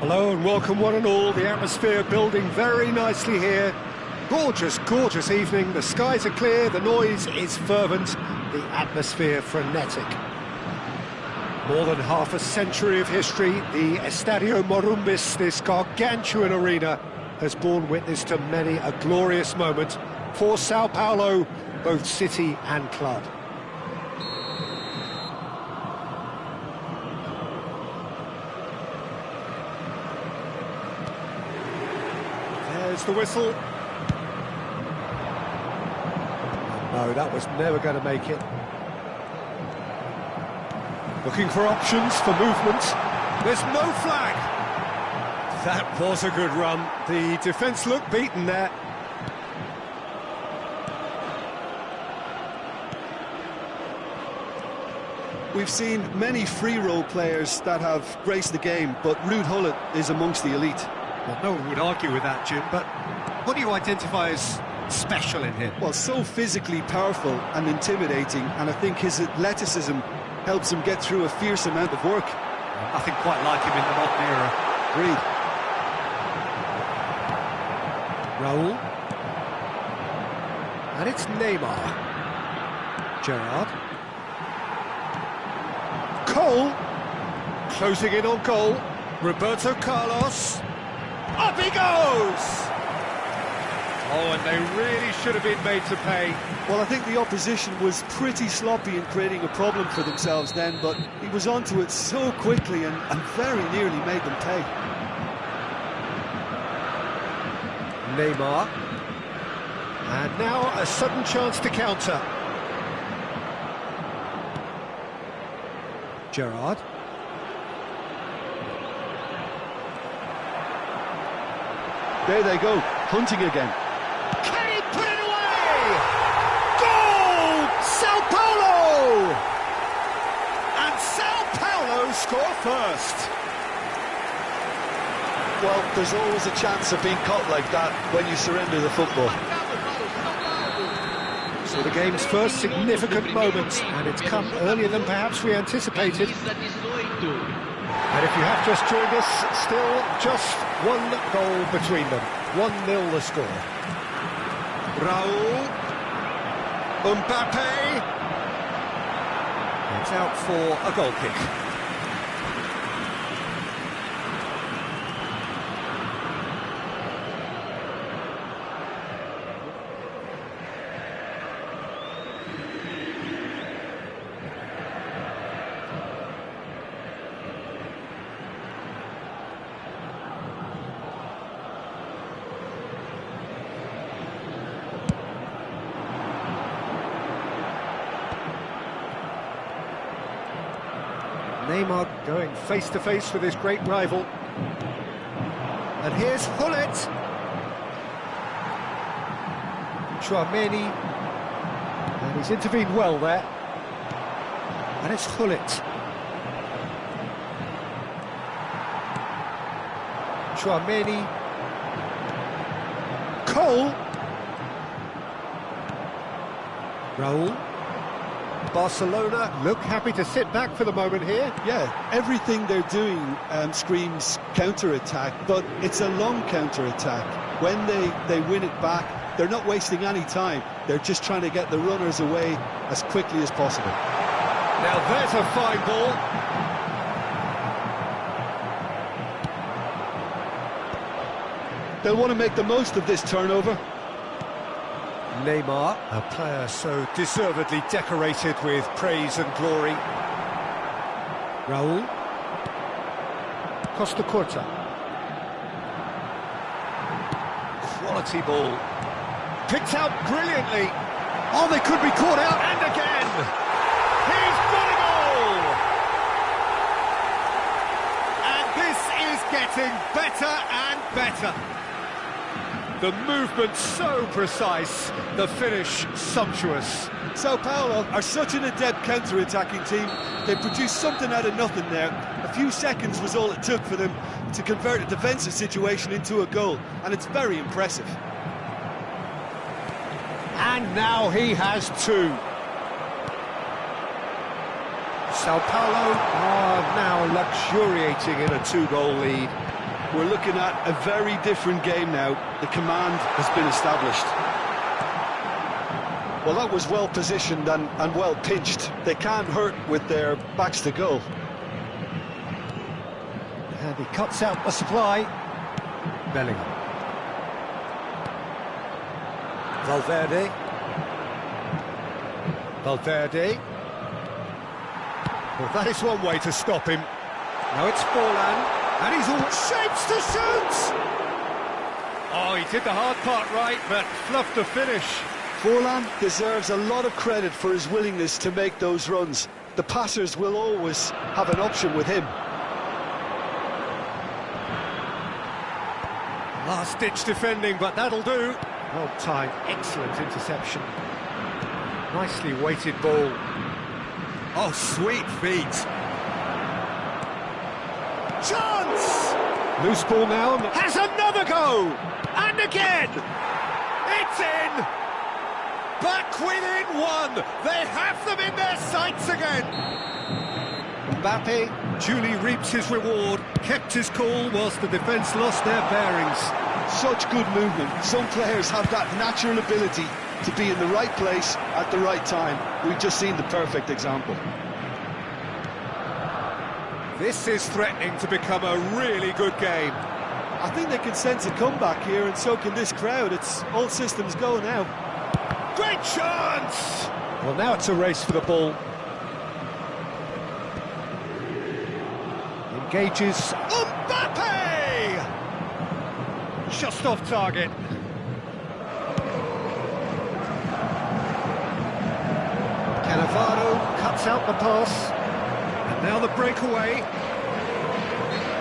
Hello and welcome one and all. The atmosphere building very nicely here. Gorgeous, gorgeous evening. The skies are clear, the noise is fervent, the atmosphere frenetic. More than half a century of history, the Estadio Morumbis, this gargantuan arena, has borne witness to many a glorious moment for Sao Paulo, both city and club. There's the whistle. No, that was never going to make it. Looking for options, for movement. There's no flag. That was a good run. The defence looked beaten there.
We've seen many free role players that have graced the game, but Ruud Gullit is amongst the elite.
Well, no one would argue with that, Jim, but what do you identify as special in him?
Well, so physically powerful and intimidating, and I think his athleticism helps him get through a fierce amount of work.
Nothing quite like him in the modern era.
Agreed.
Raul. And it's Neymar. Gerrard. Cole. Closing in on goal. Roberto Carlos. Up he goes! Oh, and they really should have been made to pay.
Well, I think the opposition was pretty sloppy in creating a problem for themselves then, but he was onto it so quickly and very nearly made them pay.
Neymar. And now a sudden chance to counter. Gerrard.
There they go, hunting again.
Can he put it away? Goal! Sao Paulo! And Sao Paulo score first.
Well, there's always a chance of being caught like that when you surrender the football.
So the game's first significant moment, and it's come earlier than perhaps we anticipated. And if you have just joined us, still just one goal between them. 1-0 the score. Raul. Mbappe. It's out for a goal kick. Neymar going face-to-face with his great rival. And here's Gullit. Chouameni. And he's intervened well there. And it's Gullit. Chouameni. Cole. Raul. Barcelona look happy to sit back for the moment here.
Yeah, everything they're doing screams counter-attack, but it's a long counter-attack. When they win it back, they're not wasting any time. They're just trying to get the runners away as quickly as possible.
Now there's a fine ball.
They'll want to make the most of this turnover.
Neymar, a player so deservedly decorated with praise and glory. Raul. Costa Curta. Quality ball. Picked out brilliantly. Oh, they could be caught out, and again! He's got a goal! And this is getting better and better. The movement so precise, the finish sumptuous.
Sao Paulo are such an adept counter-attacking team. They produced something out of nothing there. A few seconds was all it took for them to convert a defensive situation into a goal, and it's very impressive.
And now he has two. Sao Paulo are now luxuriating in a two-goal lead.
We're looking at a very different game now. The command has been established. Well, that was well positioned and well pinched. They can't hurt with their backs to goal.
And he cuts out the supply. Bellingham. Valverde. Well, that is one way to stop him. Now it's Forlan, and he's all shapes to shoot! Oh, he did the hard part right, but fluffed the finish.
Forlan deserves a lot of credit for his willingness to make those runs. The passers will always have an option with him.
Last-ditch defending, but that'll do. Well timed, excellent interception. Nicely weighted ball. Oh, sweet feet. Chance! Loose ball now, has another go! And again! It's in! Back within one! They have them in their sights again! Mbappe duly reaps his reward, kept his cool whilst the defence lost their bearings.
Such good movement. Some players have that natural ability to be in the right place at the right time. We've just seen the perfect example.
This is threatening to become a really good game.
I think they can sense a comeback here, and so can this crowd. It's all systems go now.
Great chance! Well, now it's a race for the ball. Engages Mbappe! Just off target. Cannavaro cuts out the pass. And now the breakaway.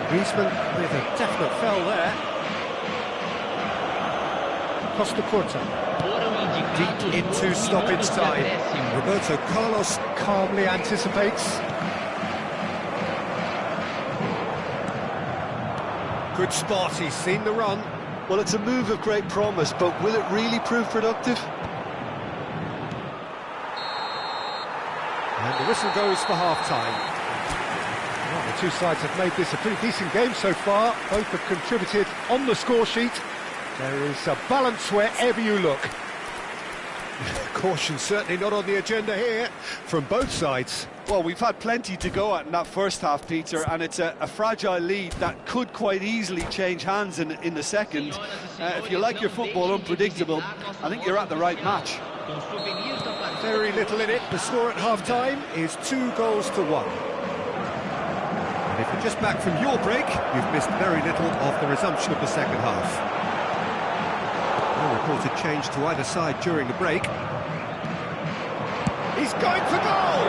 Griezmann with a definite foul there. Costa Curta. Deep into stoppage time. Roberto Carlos calmly anticipates. Good spot, he's seen the run.
Well, it's a move of great promise, but will it really prove productive?
And the whistle goes for half-time. Well, the two sides have made this a pretty decent game so far. Both have contributed on the score sheet. There is a balance wherever you look. Caution certainly not on the agenda here from both sides.
Well, we've had plenty to go at in that first half, Peter, and it's a fragile lead that could quite easily change hands in the second. If you like your football unpredictable, I think you're at the right match.
Very little in it. The score at half-time is 2-1. And if you're just back from your break, you've missed very little of the resumption of the second half. No reported change to either side during the break. He's going for goal!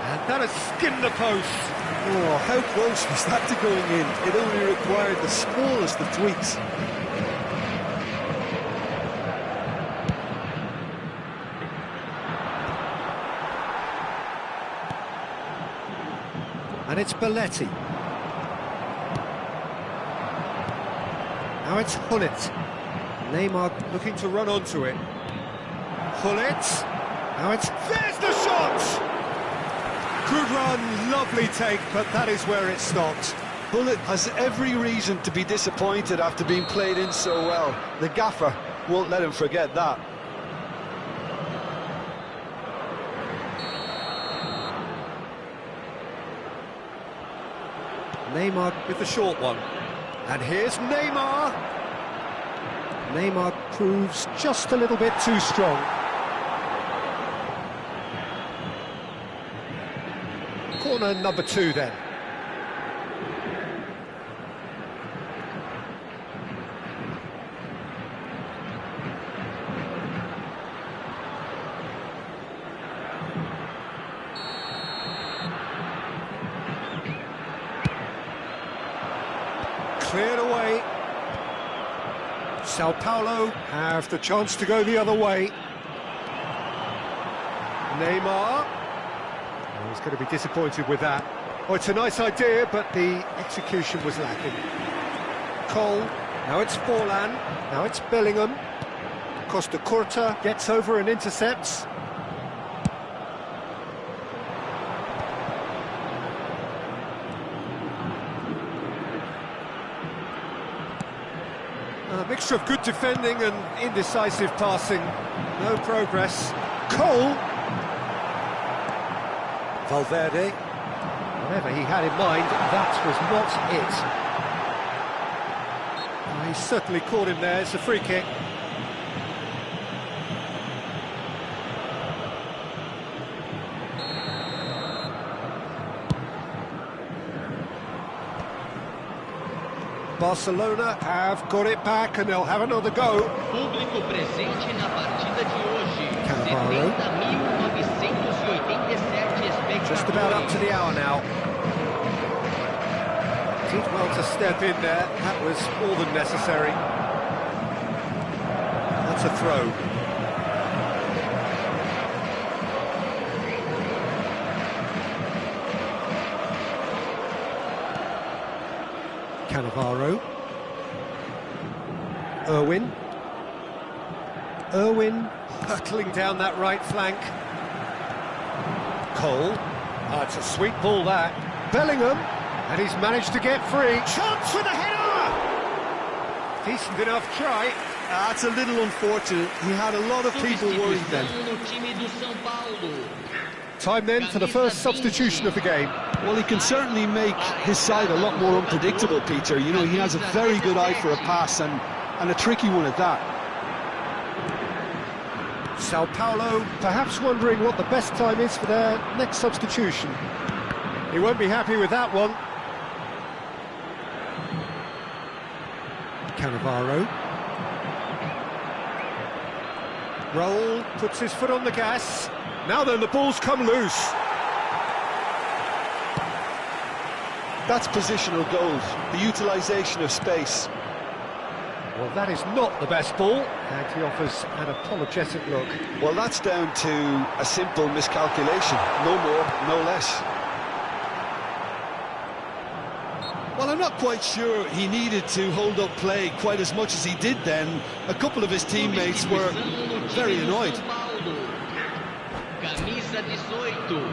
And that has skimmed the post.
Oh, how close was that to going in? It only required the smallest of tweaks.
And it's Belletti. Now it's Hullet. Neymar looking to run onto it. Hullet. Now it's... There's the shot! Good run, lovely take, but that is where it stopped.
Hullet has every reason to be disappointed after being played in so well. The gaffer won't let him forget that.
Neymar with the short one. And here's Neymar. Neymar proves just a little bit too strong. Corner number 2 then. Cleared away. Sao Paulo have the chance to go the other way. Neymar. Oh, he's going to be disappointed with that. Oh, it's a nice idea, but the execution was lacking. Cole. Now it's Forlan. Now it's Bellingham. Costa Curta gets over and intercepts. A mixture of good defending and indecisive passing. No progress. Cole. Valverde. Whatever he had in mind, that was not it. He certainly caught him there. It's a free kick. Barcelona have got it back and they'll have another go.
Público presente na partida de hoje.
Cannavaro.
70.987 espectadores.
Just about up to the hour now. Did well to step in there. That was more than necessary. That's a throw. Cannavaro. Irwin hurtling down that right flank. Cole. Oh, it's a sweet ball that. Bellingham. And he's managed to get free. Chance with a header! Decent enough try.
That's a little unfortunate. He had a lot of people worried then.
Time then for the first substitution of the game.
Well, he can certainly make his side a lot more unpredictable, Peter. You know, he has a very good eye for a pass and a tricky one at that.
Sao Paulo perhaps wondering what the best time is for their next substitution. He won't be happy with that one. Cannavaro. Raul puts his foot on the gas. Now then, the ball's come loose.
That's positional goals, the utilisation of space.
Well, that is not the best ball, and he offers an apologetic look.
Well, that's down to a simple miscalculation. No more, no less. Well, I'm not quite sure he needed to hold up play quite as much as he did then. A couple of his teammates were very annoyed.
Camisa 18,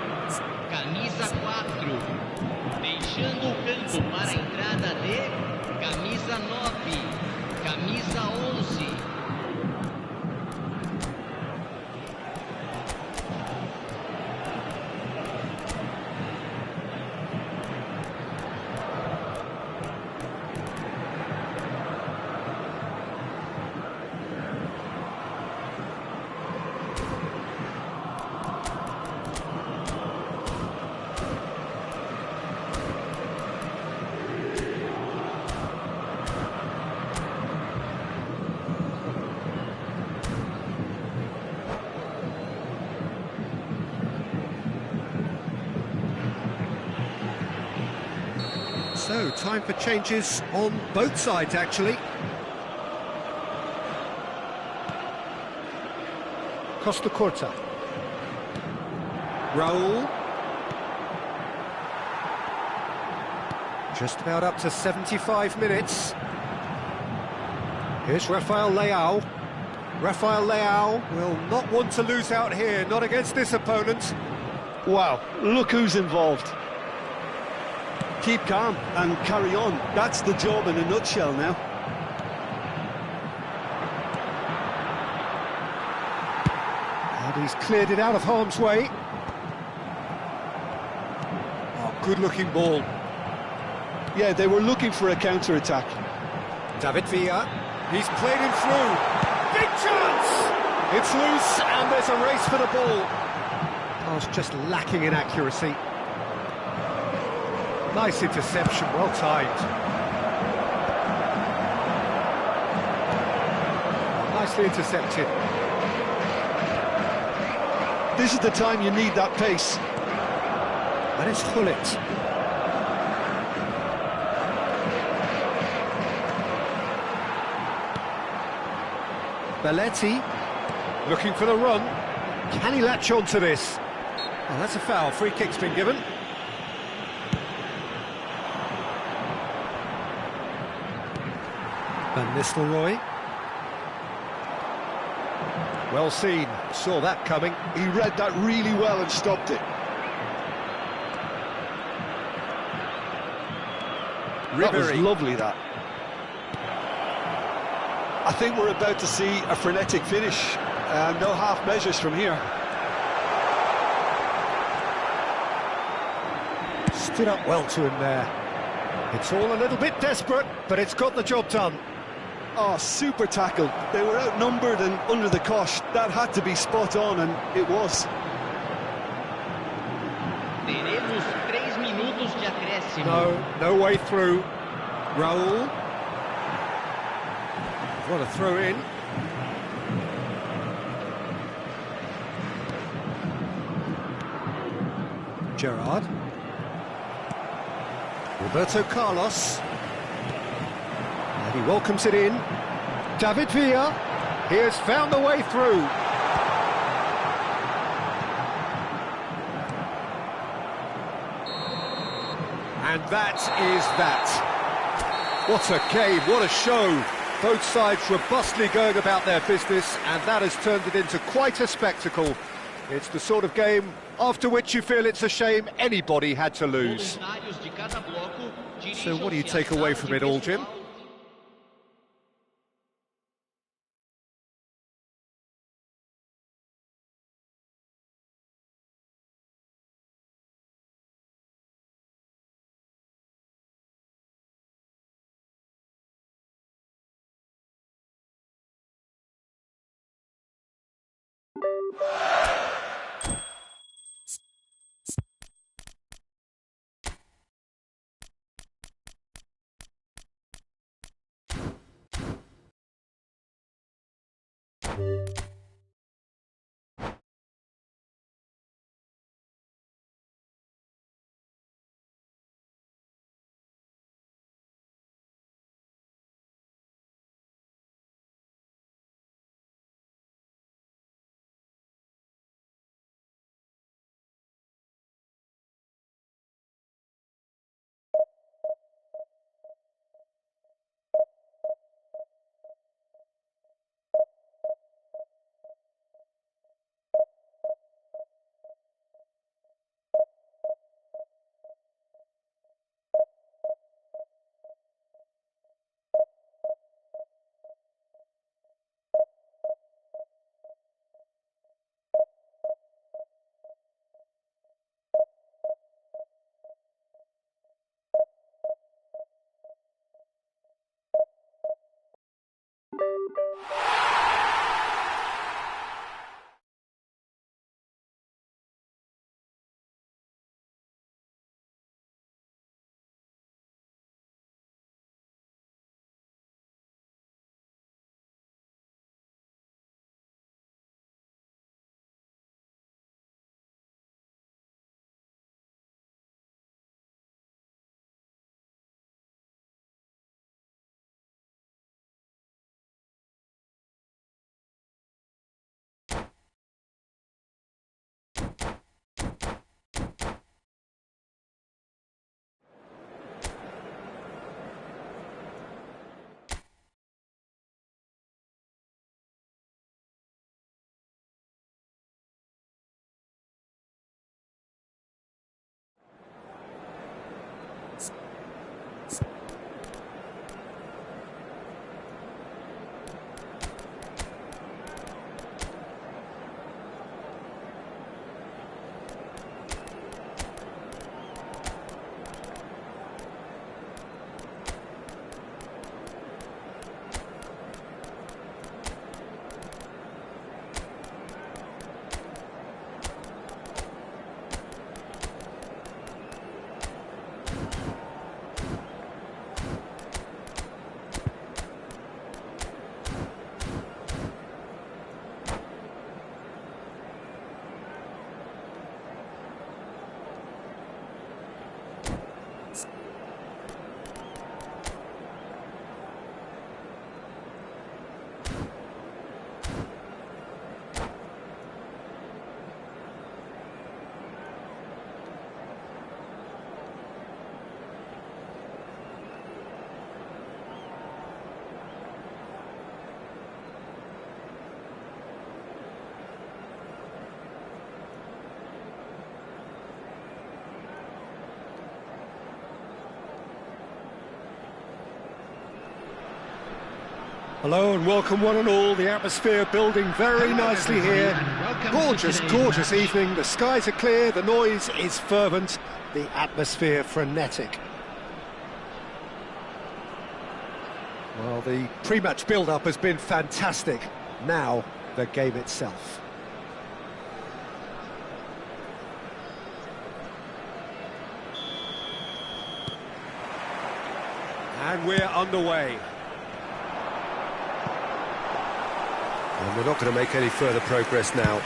camisa 4, deixando o campo para a entrada de camisa 9, camisa 11.
So, time for changes on both sides, actually. Costa Curta. Raul. Just about up to 75 minutes. Here's Rafael Leao. Rafael Leao will not want to lose out here, not against this opponent.
Wow, look who's involved. Keep calm and carry on. That's the job in a nutshell now.
And he's cleared it out of harm's way. Oh, good-looking ball.
Yeah, they were looking for a counter-attack.
David Villa. He's played him through. Big chance! It's loose, and there's a race for the ball. Oh, it's just lacking in accuracy. Nice interception, well timed. Nicely intercepted.
This is the time you need that pace.
And it's Hullet. Belletti, looking for the run. Can he latch on to this? Oh, that's a foul. Free kick's been given. Van Nistelrooy. Well seen, saw that coming.
He read that really well and stopped it. That was lovely, that. I think we're about to see a frenetic finish. No half measures from here.
Stood up well to him there. It's all a little bit desperate, but it's got the job done.
Oh, super tackle. They were outnumbered and under the cosh. That had to be spot on, and it was.
Teremos 3 minutos de acréscimo.
No way through. Raul. What a throw in. Gerrard. Roberto Carlos. And he welcomes it in. David Villa. He has found the way through. And that is that. What a game, what a show. Both sides robustly going about their business, and that has turned it into quite a spectacle. It's the sort of game after which you feel it's a shame anybody had to lose. So what do you take away from it all, Jim? Hello and welcome one and all. The atmosphere building very nicely here. Gorgeous, gorgeous evening. The skies are clear, the noise is fervent, the atmosphere frenetic. Well, the pre-match build-up has been fantastic. Now, the game itself. And we're underway. And we're not going to make any further progress now.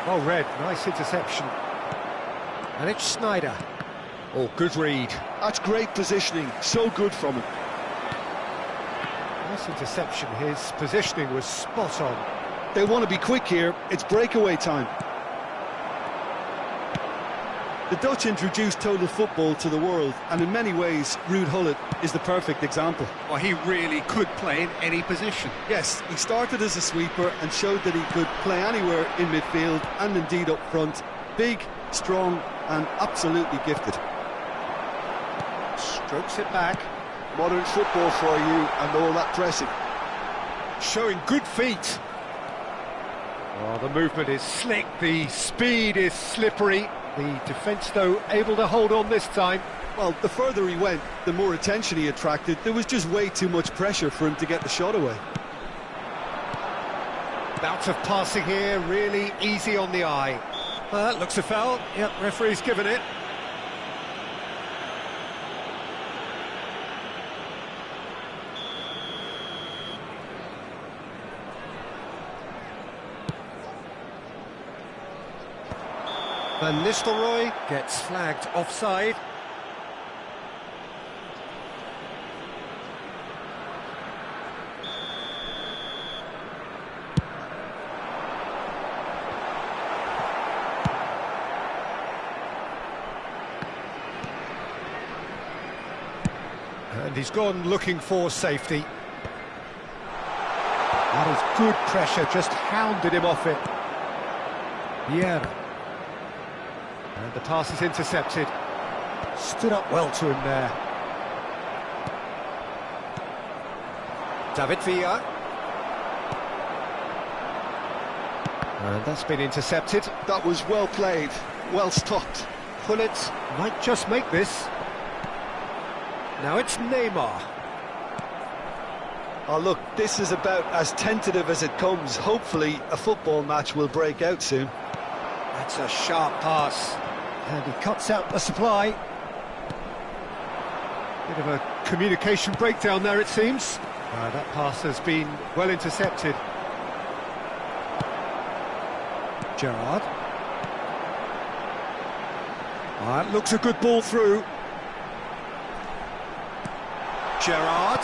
Oh, Red, nice interception. And it's Snyder. Oh, good read.
That's great positioning, so good from him.
Nice interception, his positioning was spot on.
They want to be quick here, it's breakaway time. The Dutch introduced total football to the world, and in many ways, Ruud Gullit is the perfect example.
Well, he really could play in any position.
Yes, he started as a sweeper and showed that he could play anywhere in midfield and indeed up front. Big, strong and absolutely gifted.
Strokes it back.
Modern football for you and all that pressing.
Showing good feet. Oh, the movement is slick, the speed is slippery. The defence, though, able to hold on this time.
Well, the further he went, the more attention he attracted. There was just way too much pressure for him to get the shot away.
Bout of passing here, really easy on the eye. Looks a foul. Yep, referee's given it. Van Nistelrooy gets flagged offside. And he's gone looking for safety. That is good pressure, just hounded him off it. Vieira. And the pass is intercepted. Stood up well to him there. David Villa. And that's been intercepted.
That was well played, well stopped.
Gullit might just make this. Now it's Neymar.
Oh look, this is about as tentative as it comes. Hopefully a football match will break out soon.
That's a sharp pass. And he cuts out the supply. Bit of a communication breakdown there, it seems. That pass has been well intercepted. Gerrard. That looks a good ball through. Gerrard.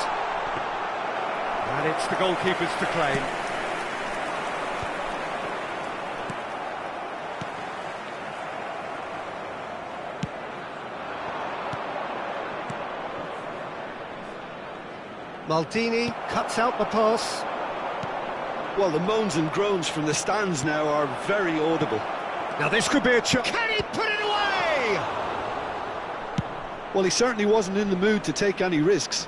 And it's the goalkeeper's to claim. Maldini cuts out the pass.
Well, the moans and groans from the stands now are very audible.
Now this could be a chance. Can he put it away?
Well, he certainly wasn't in the mood to take any risks.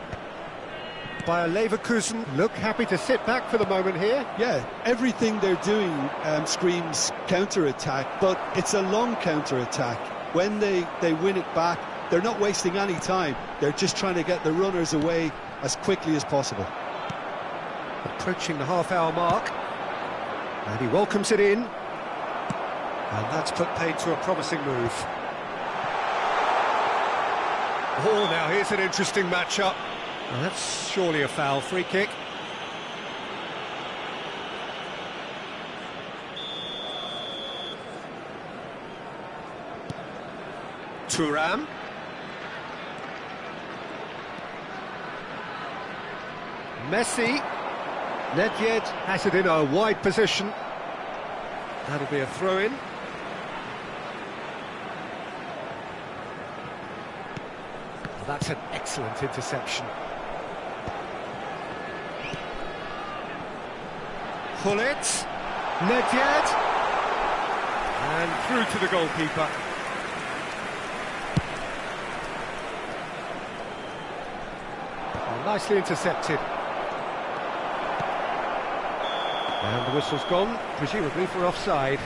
Bayer Leverkusen look happy to sit back for the moment here.
Yeah, everything they're doing screams counter-attack, but it's a long counter-attack. When they win it back, they're not wasting any time. They're just trying to get the runners away as quickly as possible.
Approaching the half-hour mark. And he welcomes it in. And that's put paid to a promising move. Oh, now here's an interesting matchup. And that's surely a foul. Free kick. Thuram. Messi. Nedved has it in a wide position. That'll be a throw-in. That's an excellent interception. Gullit. Nedved. And through to the goalkeeper. Oh, nicely intercepted. And the whistle's gone, presumably for offside.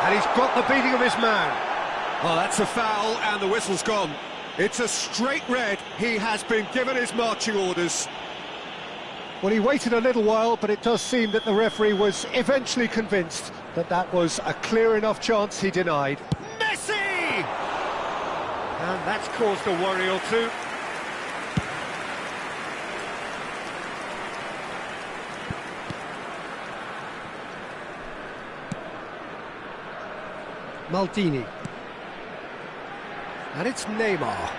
And he's got the beating of his man. Oh, that's a foul, and the whistle's gone. It's a straight red. He has been given his marching orders. Well, he waited a little while, but it does seem that the referee was eventually convinced that that was a clear enough chance he denied. Messi! And that's caused a worry or two. Maldini. And it's Neymar.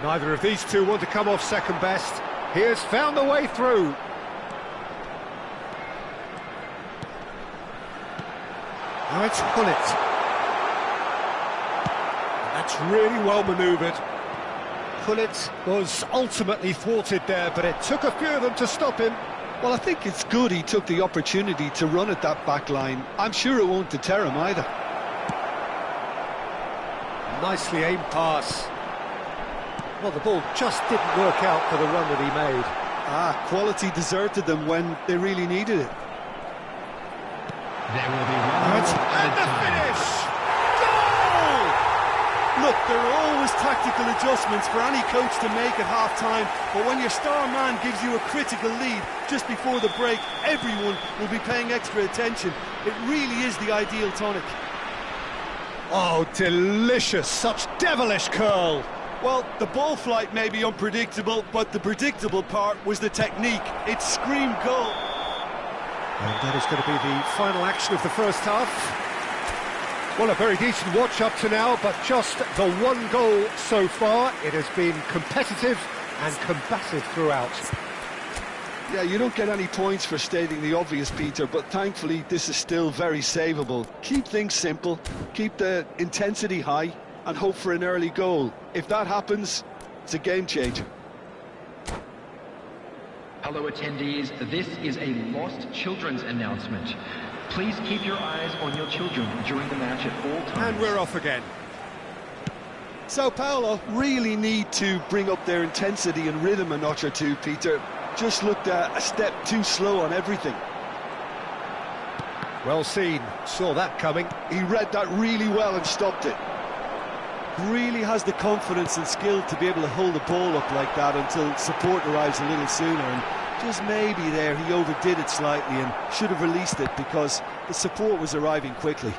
Neither of these two want to come off second best. He has found the way through. Now it's Gullit. That's really well manoeuvred. Gullit was ultimately thwarted there, but it took a few of them to stop him.
Well, I think it's good he took the opportunity to run at that back line. I'm sure it won't deter him either.
Nicely aimed pass. Well, the ball just didn't work out for the run that he made.
Quality deserted them when they really needed it.
There will be one
And
more
the finish! Goal!
Look, there are always tactical adjustments for any coach to make at half-time, but when your star man gives you a critical lead just before the break, everyone will be paying extra attention. It really is the ideal tonic.
Oh, delicious! Such devilish curl!
Well, the ball flight may be unpredictable, but the predictable part was the technique. It screamed goal.
And that is going to be the final action of the first half. Well, a very decent watch up to now, but just the one goal so far. It has been competitive and combative throughout.
Yeah, you don't get any points for stating the obvious, Peter, but thankfully this is still very savable. Keep things simple, keep the intensity high, and hope for an early goal. If that happens, it's a game changer.
Hello attendees, this is a lost children's announcement. Please keep your eyes on your children during the match at all times.
And we're off again.
Sao Paulo really need to bring up their intensity and rhythm a notch or two, Peter. Just looked a step too slow on everything.
Well seen, saw that coming.
He read that really well and stopped it. Really has the confidence and skill to be able to hold the ball up like that until support arrives a little sooner, and just maybe there he overdid it slightly and should have released it because the support was arriving quickly.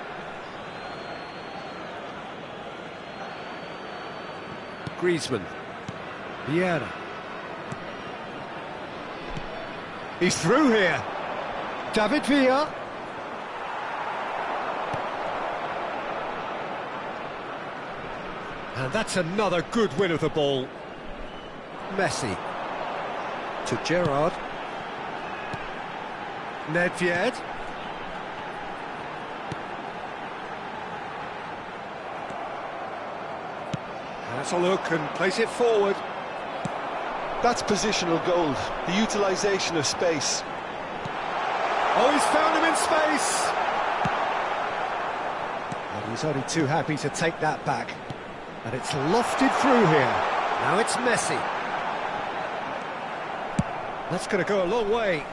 Griezmann. Vieira. He's through here. David Villa. And that's another good win of the ball. Messi. To Gerrard. Nedved. That's a look and place it forward.
That's positional goal, the utilisation of space.
Oh, he's found him in space! And he's only too happy to take that back. And it's lofted through here. Now it's Messi. That's going to go a long way.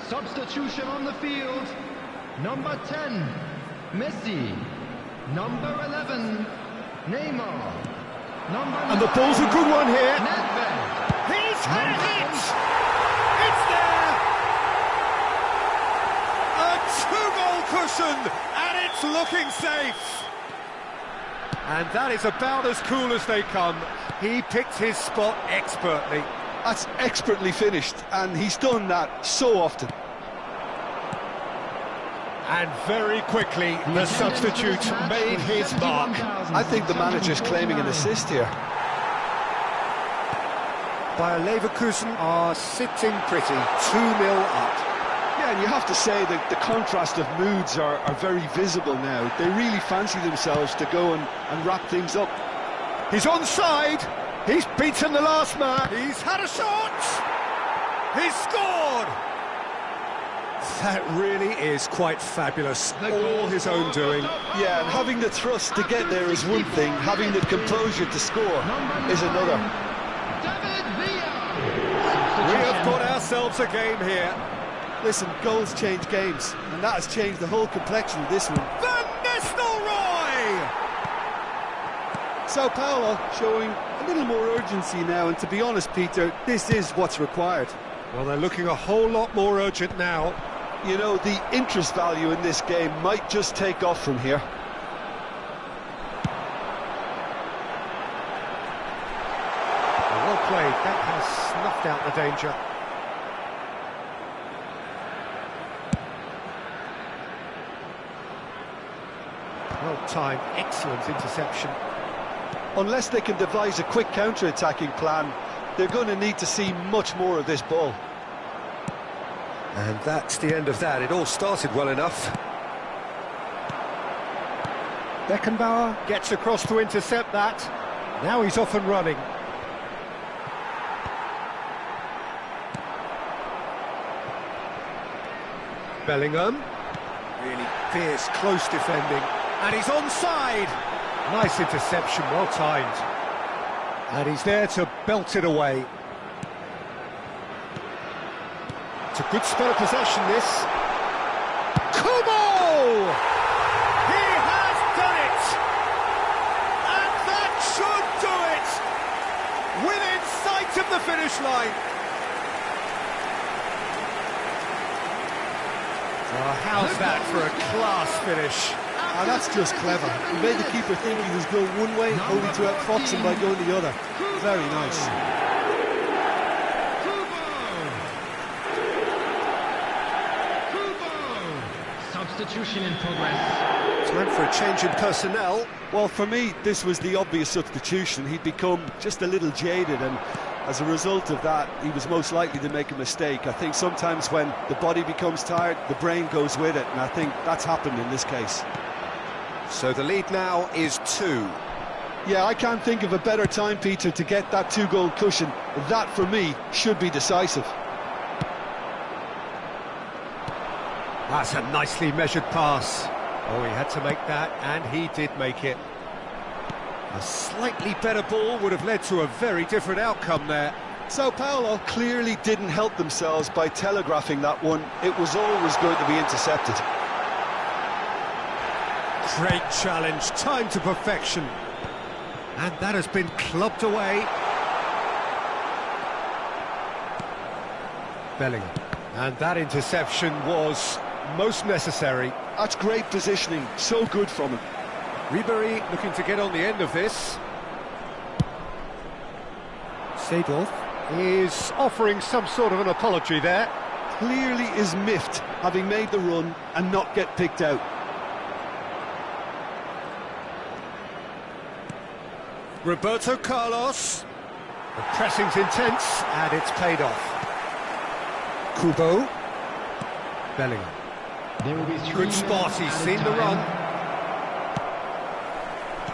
Substitution on the field. Number 10, Messi. Number 11, Neymar.
And the ball's a good one here.
Nedved.
He's had it! It's there! A two-goal cushion, and it's looking safe. And that is about as cool as they come. He picked his spot expertly.
That's expertly finished, and he's done that so often.
And very quickly, the substitute made his mark.
I think the manager's claiming an assist here.
Bayer Leverkusen are sitting pretty, 2-0 up.
Yeah, and you have to say that the contrast of moods are very visible now. They really fancy themselves to go and wrap things up.
He's onside. He's beaten the last man. He's had a shot. He's scored. That really is quite fabulous. All his own doing.
Yeah, and having the thrust to get there is one thing. Having the composure to score is another.
We have got ourselves a game here.
Listen, goals change games, and that has changed the whole complexion of this one.
Van Nistelrooy!
Sao Paulo showing a little more urgency now, and to be honest, Peter, this is what's required.
Well, they're looking a whole lot more urgent now.
You know, the interest value in this game might just take off from here.
Well played. That has snuffed out the danger. Well timed, excellent interception.
Unless they can devise a quick counter-attacking plan, they're going to need to see much more of this ball.
And that's the end of that. It all started well enough. Beckenbauer gets across to intercept that. Now he's off and running. Bellingham. Really fierce, close defending. And he's onside. Nice interception, well timed. And he's there to belt it away. It's a good spell of possession, this. Kubo! He has done it! And that should do it! Within sight of the finish line. Oh, how's that for a class finish?
And that's just clever. He made the keeper think he was going one way, only to outfox him by going the other. Very nice.
Substitution in progress.
Time for a change in personnel.
Well, for me, this was the obvious substitution. He'd become just a little jaded, and as a result of that, he was most likely to make a mistake. I think sometimes when the body becomes tired, the brain goes with it, and I think that's happened in this case.
So the lead now is 2.
Yeah, I can't think of a better time, Peter, to get that 2-goal cushion. That, for me, should be decisive.
That's a nicely measured pass. Oh, he had to make that, and he did make it. A slightly better ball would have led to a very different outcome there.
Sao Paulo clearly didn't help themselves by telegraphing that one. It was always going to be intercepted.
Great challenge, time to perfection. And that has been clubbed away. Bellingham. And that interception was most necessary.
That's great positioning, so good from him.
Ribery looking to get on the end of this. Seedorf is offering some sort of an apology there.
Clearly is miffed, having made the run and not get picked out.
Roberto Carlos. The pressing's intense, and it's paid off. Kubo. Bellingham.
There will be
Good spot, he's seen the run.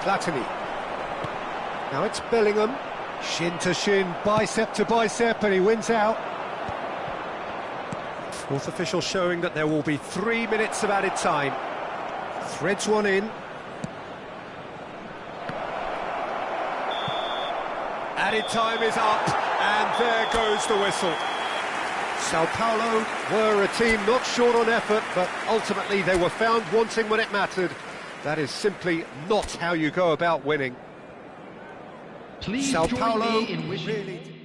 Platini. Now it's Bellingham. Shin to shin, bicep to bicep, and he wins out. Fourth official showing that there will be 3 minutes of added time. Threads one in. Added time is up, and there goes the whistle. Sao Paulo were a team not short on effort, but ultimately they were found wanting when it mattered, That is simply not how you go about winning.
Please
Sao
join
Paulo
me in wishing...
really...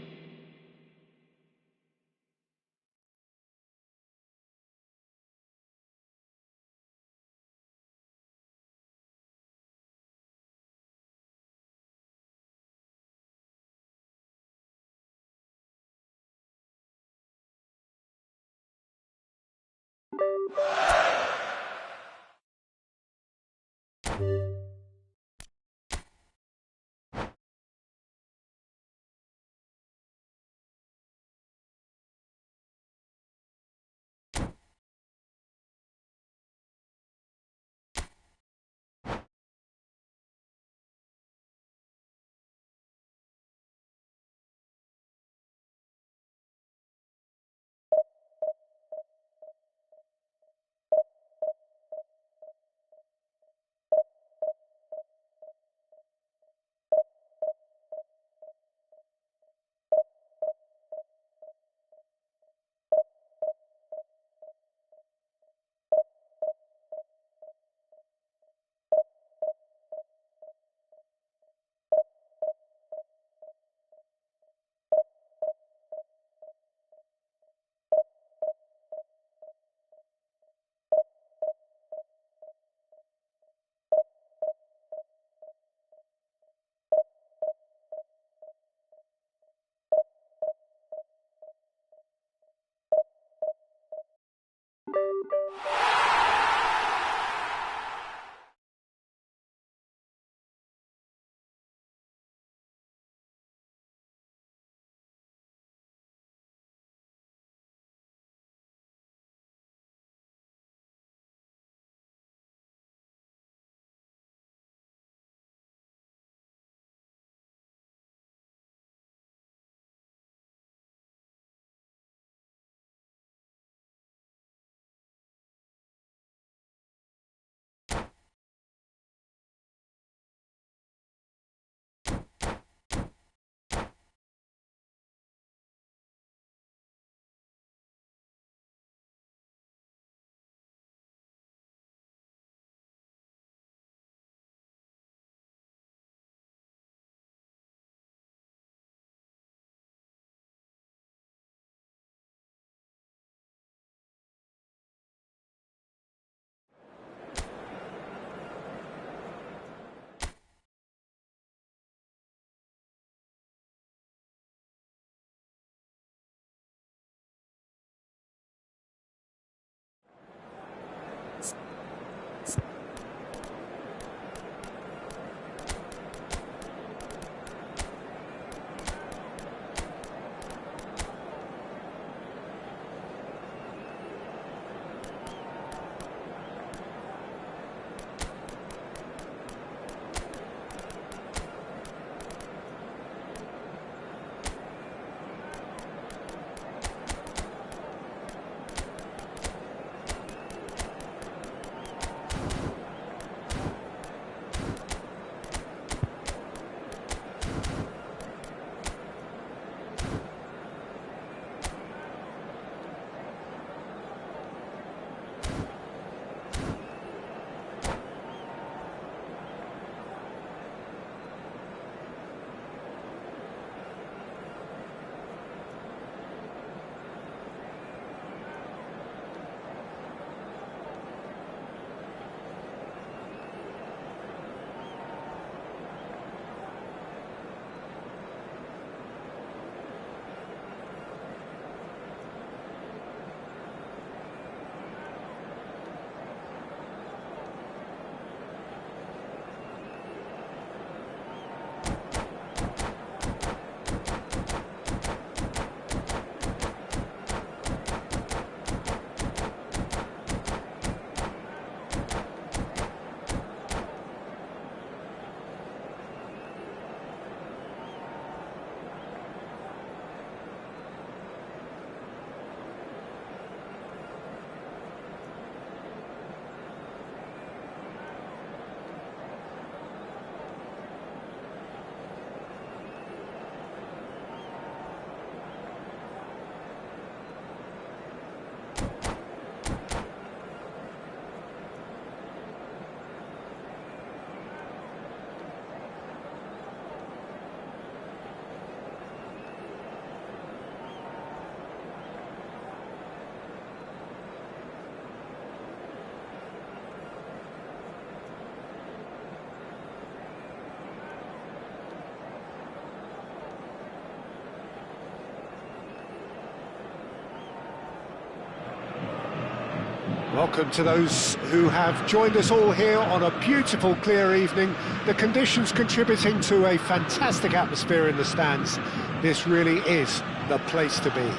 Welcome to those who have joined us all here on a beautiful, clear evening. The conditions contributing to a fantastic atmosphere in the stands. This really is the place to be.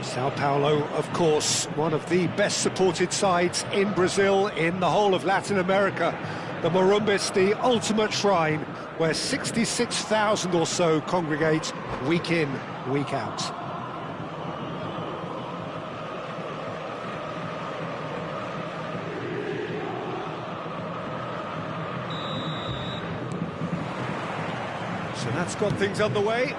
Sao Paulo, of course, one of the best supported sides in Brazil, in the whole of Latin America. The Morumbis, the ultimate shrine, where 66,000 or so congregate week in, week out. So that's got things underway.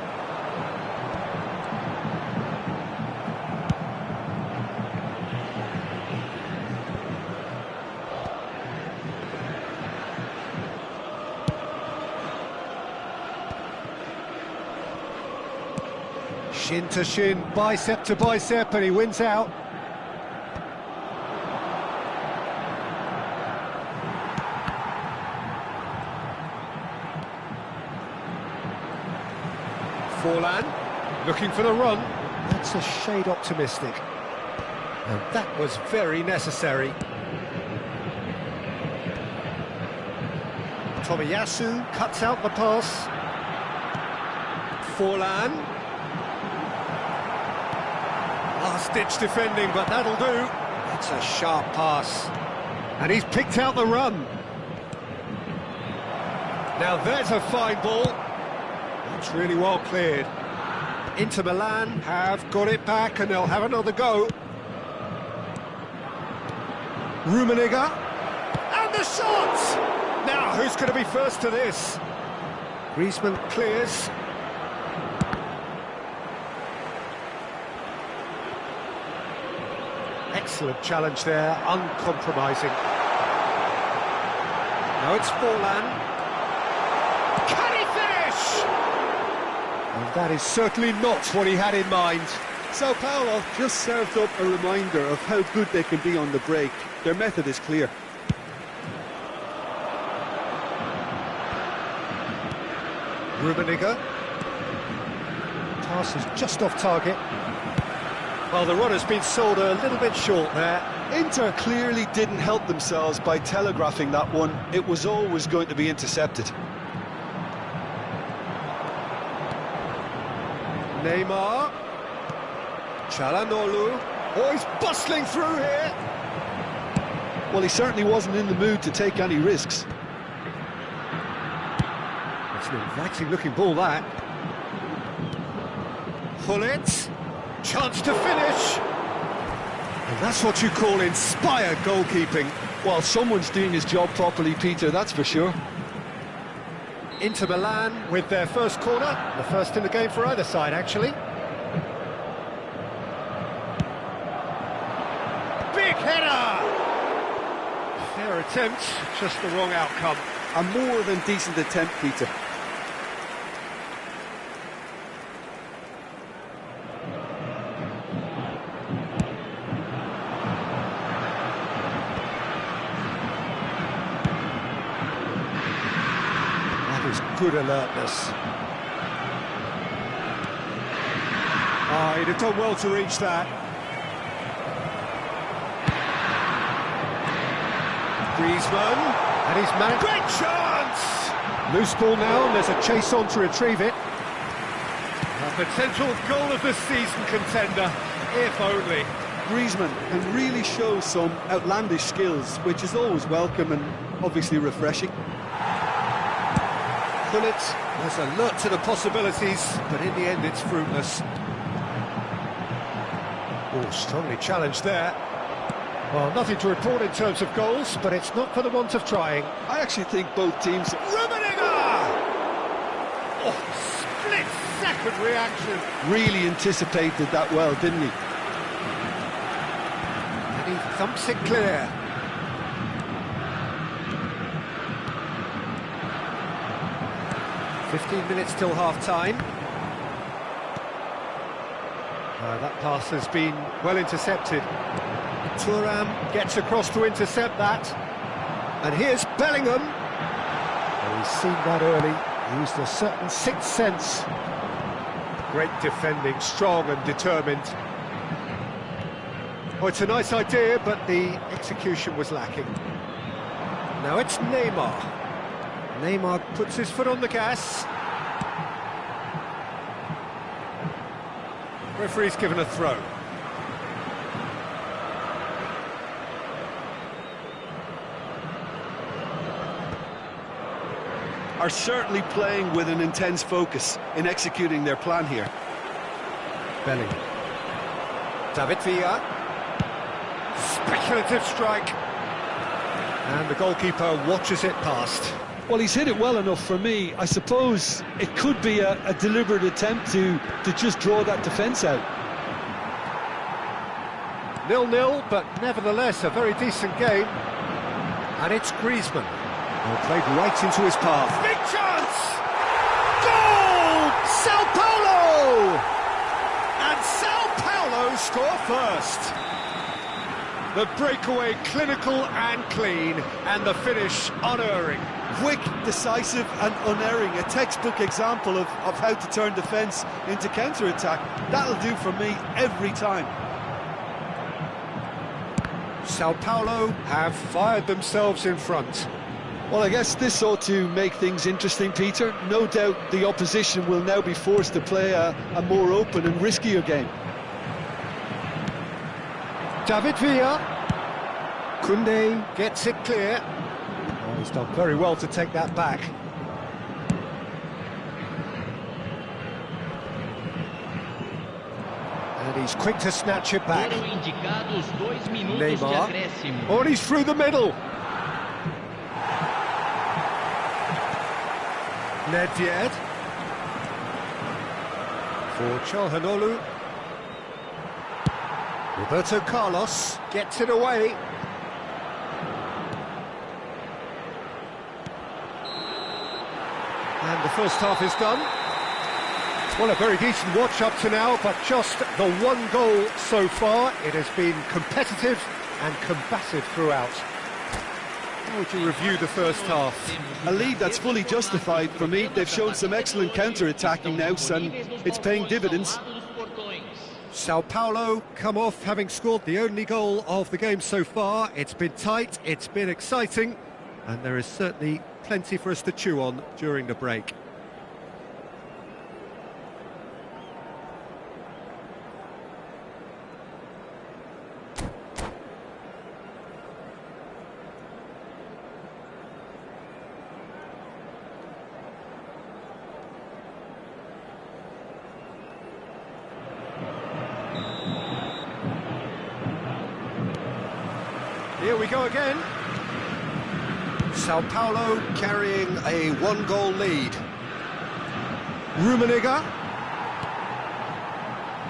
Shin to shin, bicep to bicep, and he wins out. Forlan, looking for the run. That's a shade optimistic. And that was very necessary. Tomiyasu cuts out the pass. Forlan. Last-ditch defending, but that'll do. That's a sharp pass. And he's picked out the run. Now there's a fine ball. It's really well cleared. Inter Milan have got it back and they'll have another go. Rummenigge. And the shot! Now, who's going to be first to this? Griezmann clears. Excellent challenge there, uncompromising. Now it's Forlan. Can he finish? And that is certainly not what he had in mind.
Sao Paulo just served up a reminder of how good they can be on the break. Their method is clear.
Rummenigge. Pass is just off target. Well, the runner's been sold a little bit short there.
Inter clearly didn't help themselves by telegraphing that one. It was always going to be intercepted.
Neymar. Çalhanoğlu. Oh, he's bustling through here.
Well, he certainly wasn't in the mood to take any risks.
It's an inviting-looking ball, that. Hullet. Chance to finish. And that's what you call inspired goalkeeping.
Well, someone's doing his job properly, Peter, that's for sure.
Inter Milan with their first corner. The first in the game for either side, actually. Big header! Fair attempt, just the wrong outcome.
A more than decent attempt, Peter.
Good alertness. Oh, he'd have done well to reach that. Griezmann, and he's managed. Great chance! Loose ball now, and there's a chase on to retrieve it. A potential goal of the season contender, if only.
Griezmann can really show some outlandish skills, which is always welcome and obviously refreshing.
Hullet was alert to the possibilities, but in the end it's fruitless. Oh, strongly challenged there. Well, nothing to report in terms of goals, but it's not for the want of trying.
I actually think both teams...
Rummenigge! Oh, split-second reaction.
Really anticipated that well, didn't he?
And he thumps it clear. "15 minutes till half-time." That pass has been well intercepted. Thuram gets across to intercept that. And here's Bellingham. Oh, he's seen that early, used a certain sixth sense. Great defending, strong and determined. Oh, it's a nice idea, but the execution was lacking. Now it's Neymar. Neymar puts his foot on the gas. Referee's given a throw.
Are certainly playing with an intense focus in executing their plan here.
Belling. David Villa. Speculative strike. And the goalkeeper watches it past.
Well, he's hit it well enough for me. I suppose it could be a deliberate attempt to just draw that defence out.
0-0, but nevertheless a very decent game. And it's Griezmann. Well, played right into his path. Big chance! Goal! Sao Paulo! And Sao Paulo score first. The breakaway clinical and clean, and the finish unerring.
Quick, decisive and unerring. A textbook example of how to turn defence into counter-attack. That'll do for me every time.
Sao Paulo have fired themselves in front.
Well, I guess this ought to make things interesting, Peter. No doubt the opposition will now be forced to play a more open and riskier game.
David Villa. Koundé gets it clear. Oh, he's done very well to take that back. And he's quick to snatch it back. Neymar. Oh, and he's through the middle. Nedved. For Çalhanoğlu. Roberto Carlos gets it away. And the first half is done. Well, a very decent watch up to now, but just the one goal so far. It has been competitive and combative throughout. How would you review the first half?
A lead that's fully justified for me. They've shown some excellent counter-attacking now, and it's paying dividends.
Sao Paulo come off having scored the only goal of the game so far. It's been tight, it's been exciting, and there is certainly plenty for us to chew on during the break. Here we go again. Sao Paulo carrying a one-goal lead. Rummenigge.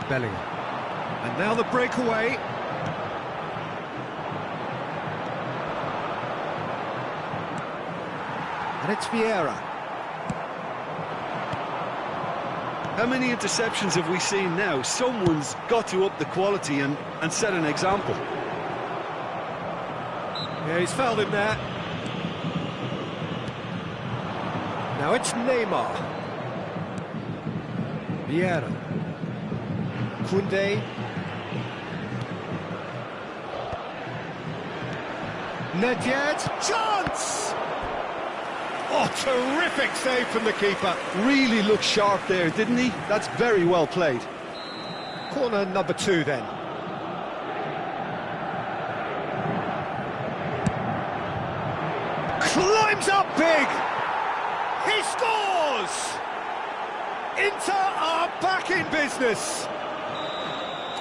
Bellingham. And now the breakaway. And it's Vieira.
How many interceptions have we seen now? Someone's got to up the quality and set an example.
Yeah, he's fouled him there. Now it's Neymar. Vieira. Koundé. Nedved. Chance! Oh, terrific save from the keeper.
Really looked sharp there, didn't he? That's very well played.
Corner number 2 then. Climbs up big! He scores! Inter are back in business.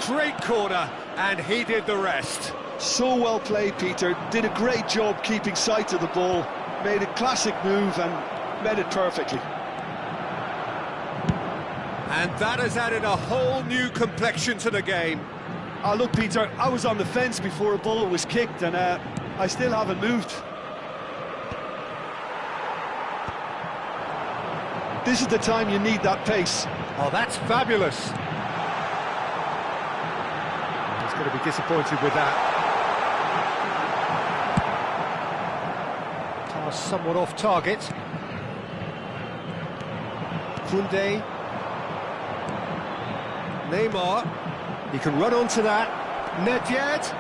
Great corner, and he did the rest.
So well played, Peter. Did a great job keeping sight of the ball. Made a classic move and met it perfectly.
And that has added a whole new complexion to the game.
Oh, look, Peter, I was on the fence before a ball was kicked, and I still haven't moved. This is the time you need that pace.
Oh, that's fabulous. He's going to be disappointed with that. Pass somewhat off target. Koundé. Neymar. He can run onto that. Nedved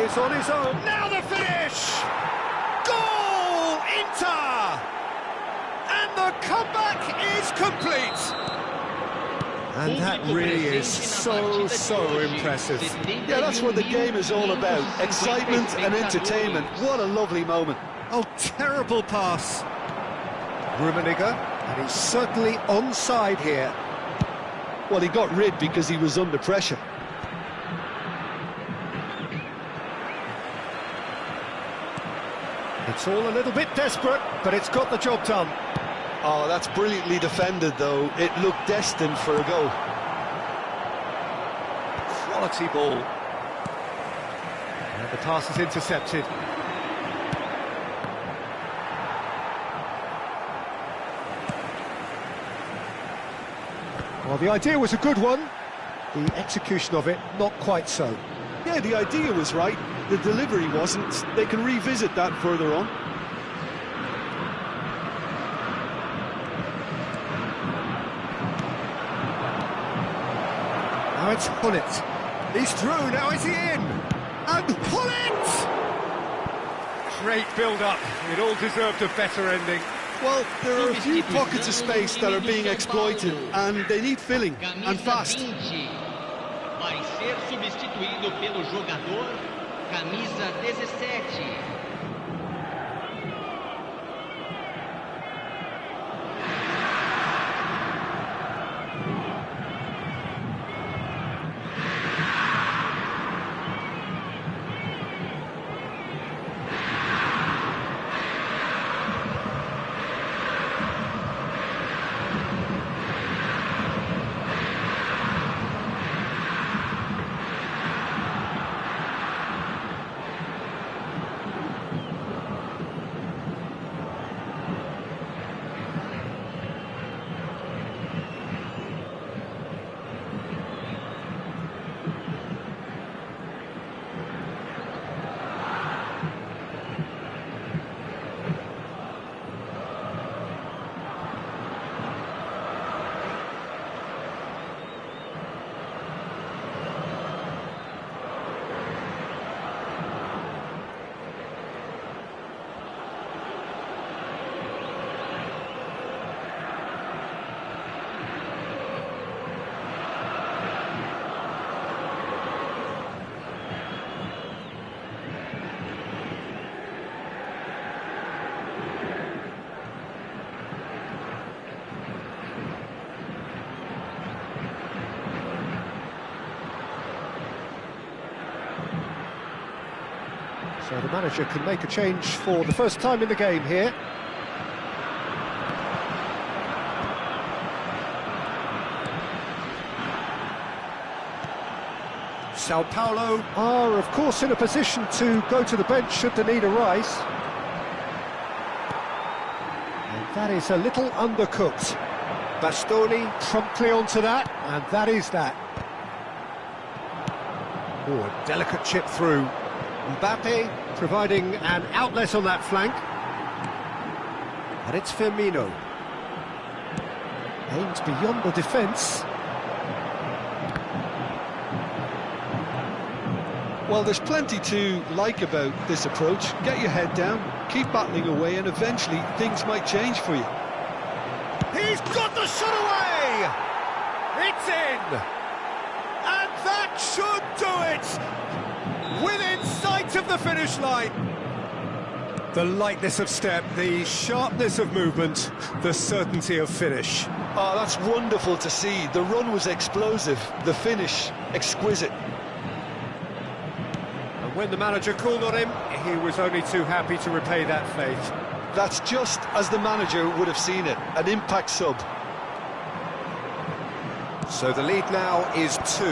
is on his own. Now the finish! Goal! Inter! And the comeback is complete. And that really is so impressive.
Yeah, that's what the game is all about. Excitement and entertainment. What a lovely moment.
Oh, terrible pass. Rummenigge, and he's certainly onside here.
Well, he got rid because he was under pressure.
It's all a little bit desperate, but it's got the job done.
Oh, that's brilliantly defended, though. It looked destined for a goal.
Quality ball. And the pass is intercepted. Well, the idea was a good one. The execution of it, not quite so.
Yeah, the idea was right. The delivery wasn't. They can revisit that further on.
Now it's Hullet. He's through, now is he in? And Hullet! Great build-up. It all deserved a better ending.
Well, there are a few pockets of space that are being exploited, and they need filling, and fast.
Vai ser substituído pelo jogador camisa 17.
So the manager can make a change for the first time in the game here. Sao Paulo are, of course, in a position to go to the bench should the need arise. And that is a little undercooked. Bastoni promptly onto that, and that is that. Oh, a delicate chip through. Mbappe providing an outlet on that flank. And it's Firmino. Aims beyond the defence.
Well, there's plenty to like about this approach. Get your head down, keep battling away, and eventually things might change for you.
He's got the shot away! It's in! And that should do it! Within sight of the finish line. The lightness of step, the sharpness of movement, the certainty of finish.
Oh, that's wonderful to see. The run was explosive, the finish exquisite.
And when the manager called on him, he was only too happy to repay that faith.
That's just as the manager would have seen it, an impact sub.
So the lead now is 2.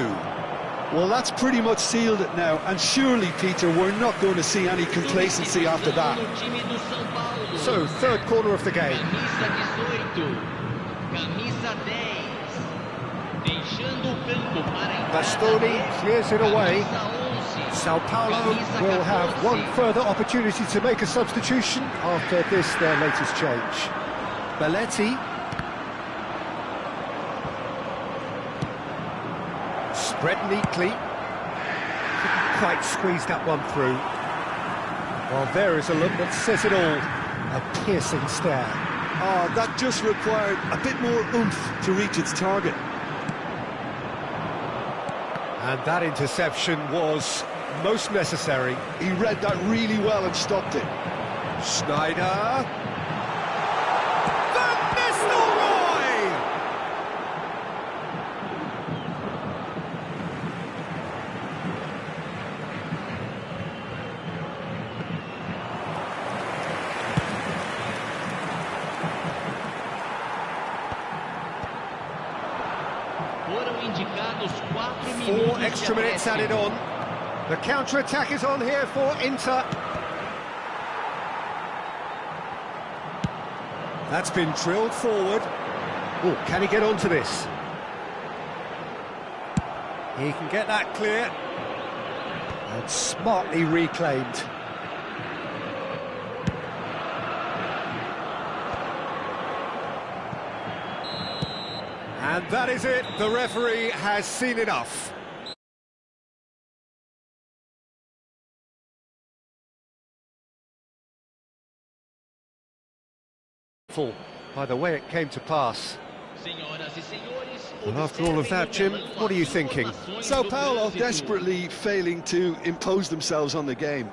Well, that's pretty much sealed it now, and surely, Peter, we're not going to see any complacency after that.
So, third corner of the game. Bastoni clears it away. Sao Paulo will have one further opportunity to make a substitution after this, their latest change. Belletti. Spread neatly. Couldn't quite squeezed that one through. Well, there is a look that says it all. A piercing stare.
Oh, that just required a bit more oomph to reach its target.
And that interception was most necessary.
He read that really well and stopped it.
Schneider. Van Nistelrooy!
Foram indicados 4 minutos.
4 extra minutes added on. The counter-attack is on here for Inter. That's been drilled forward. Oh, can he get onto this? He can get that clear. And smartly reclaimed. And that is it. The referee has seen enough. By the way it came to pass. Well, after all of that, Jim, what are you thinking?
Sao Paulo desperately failing to impose themselves on the game.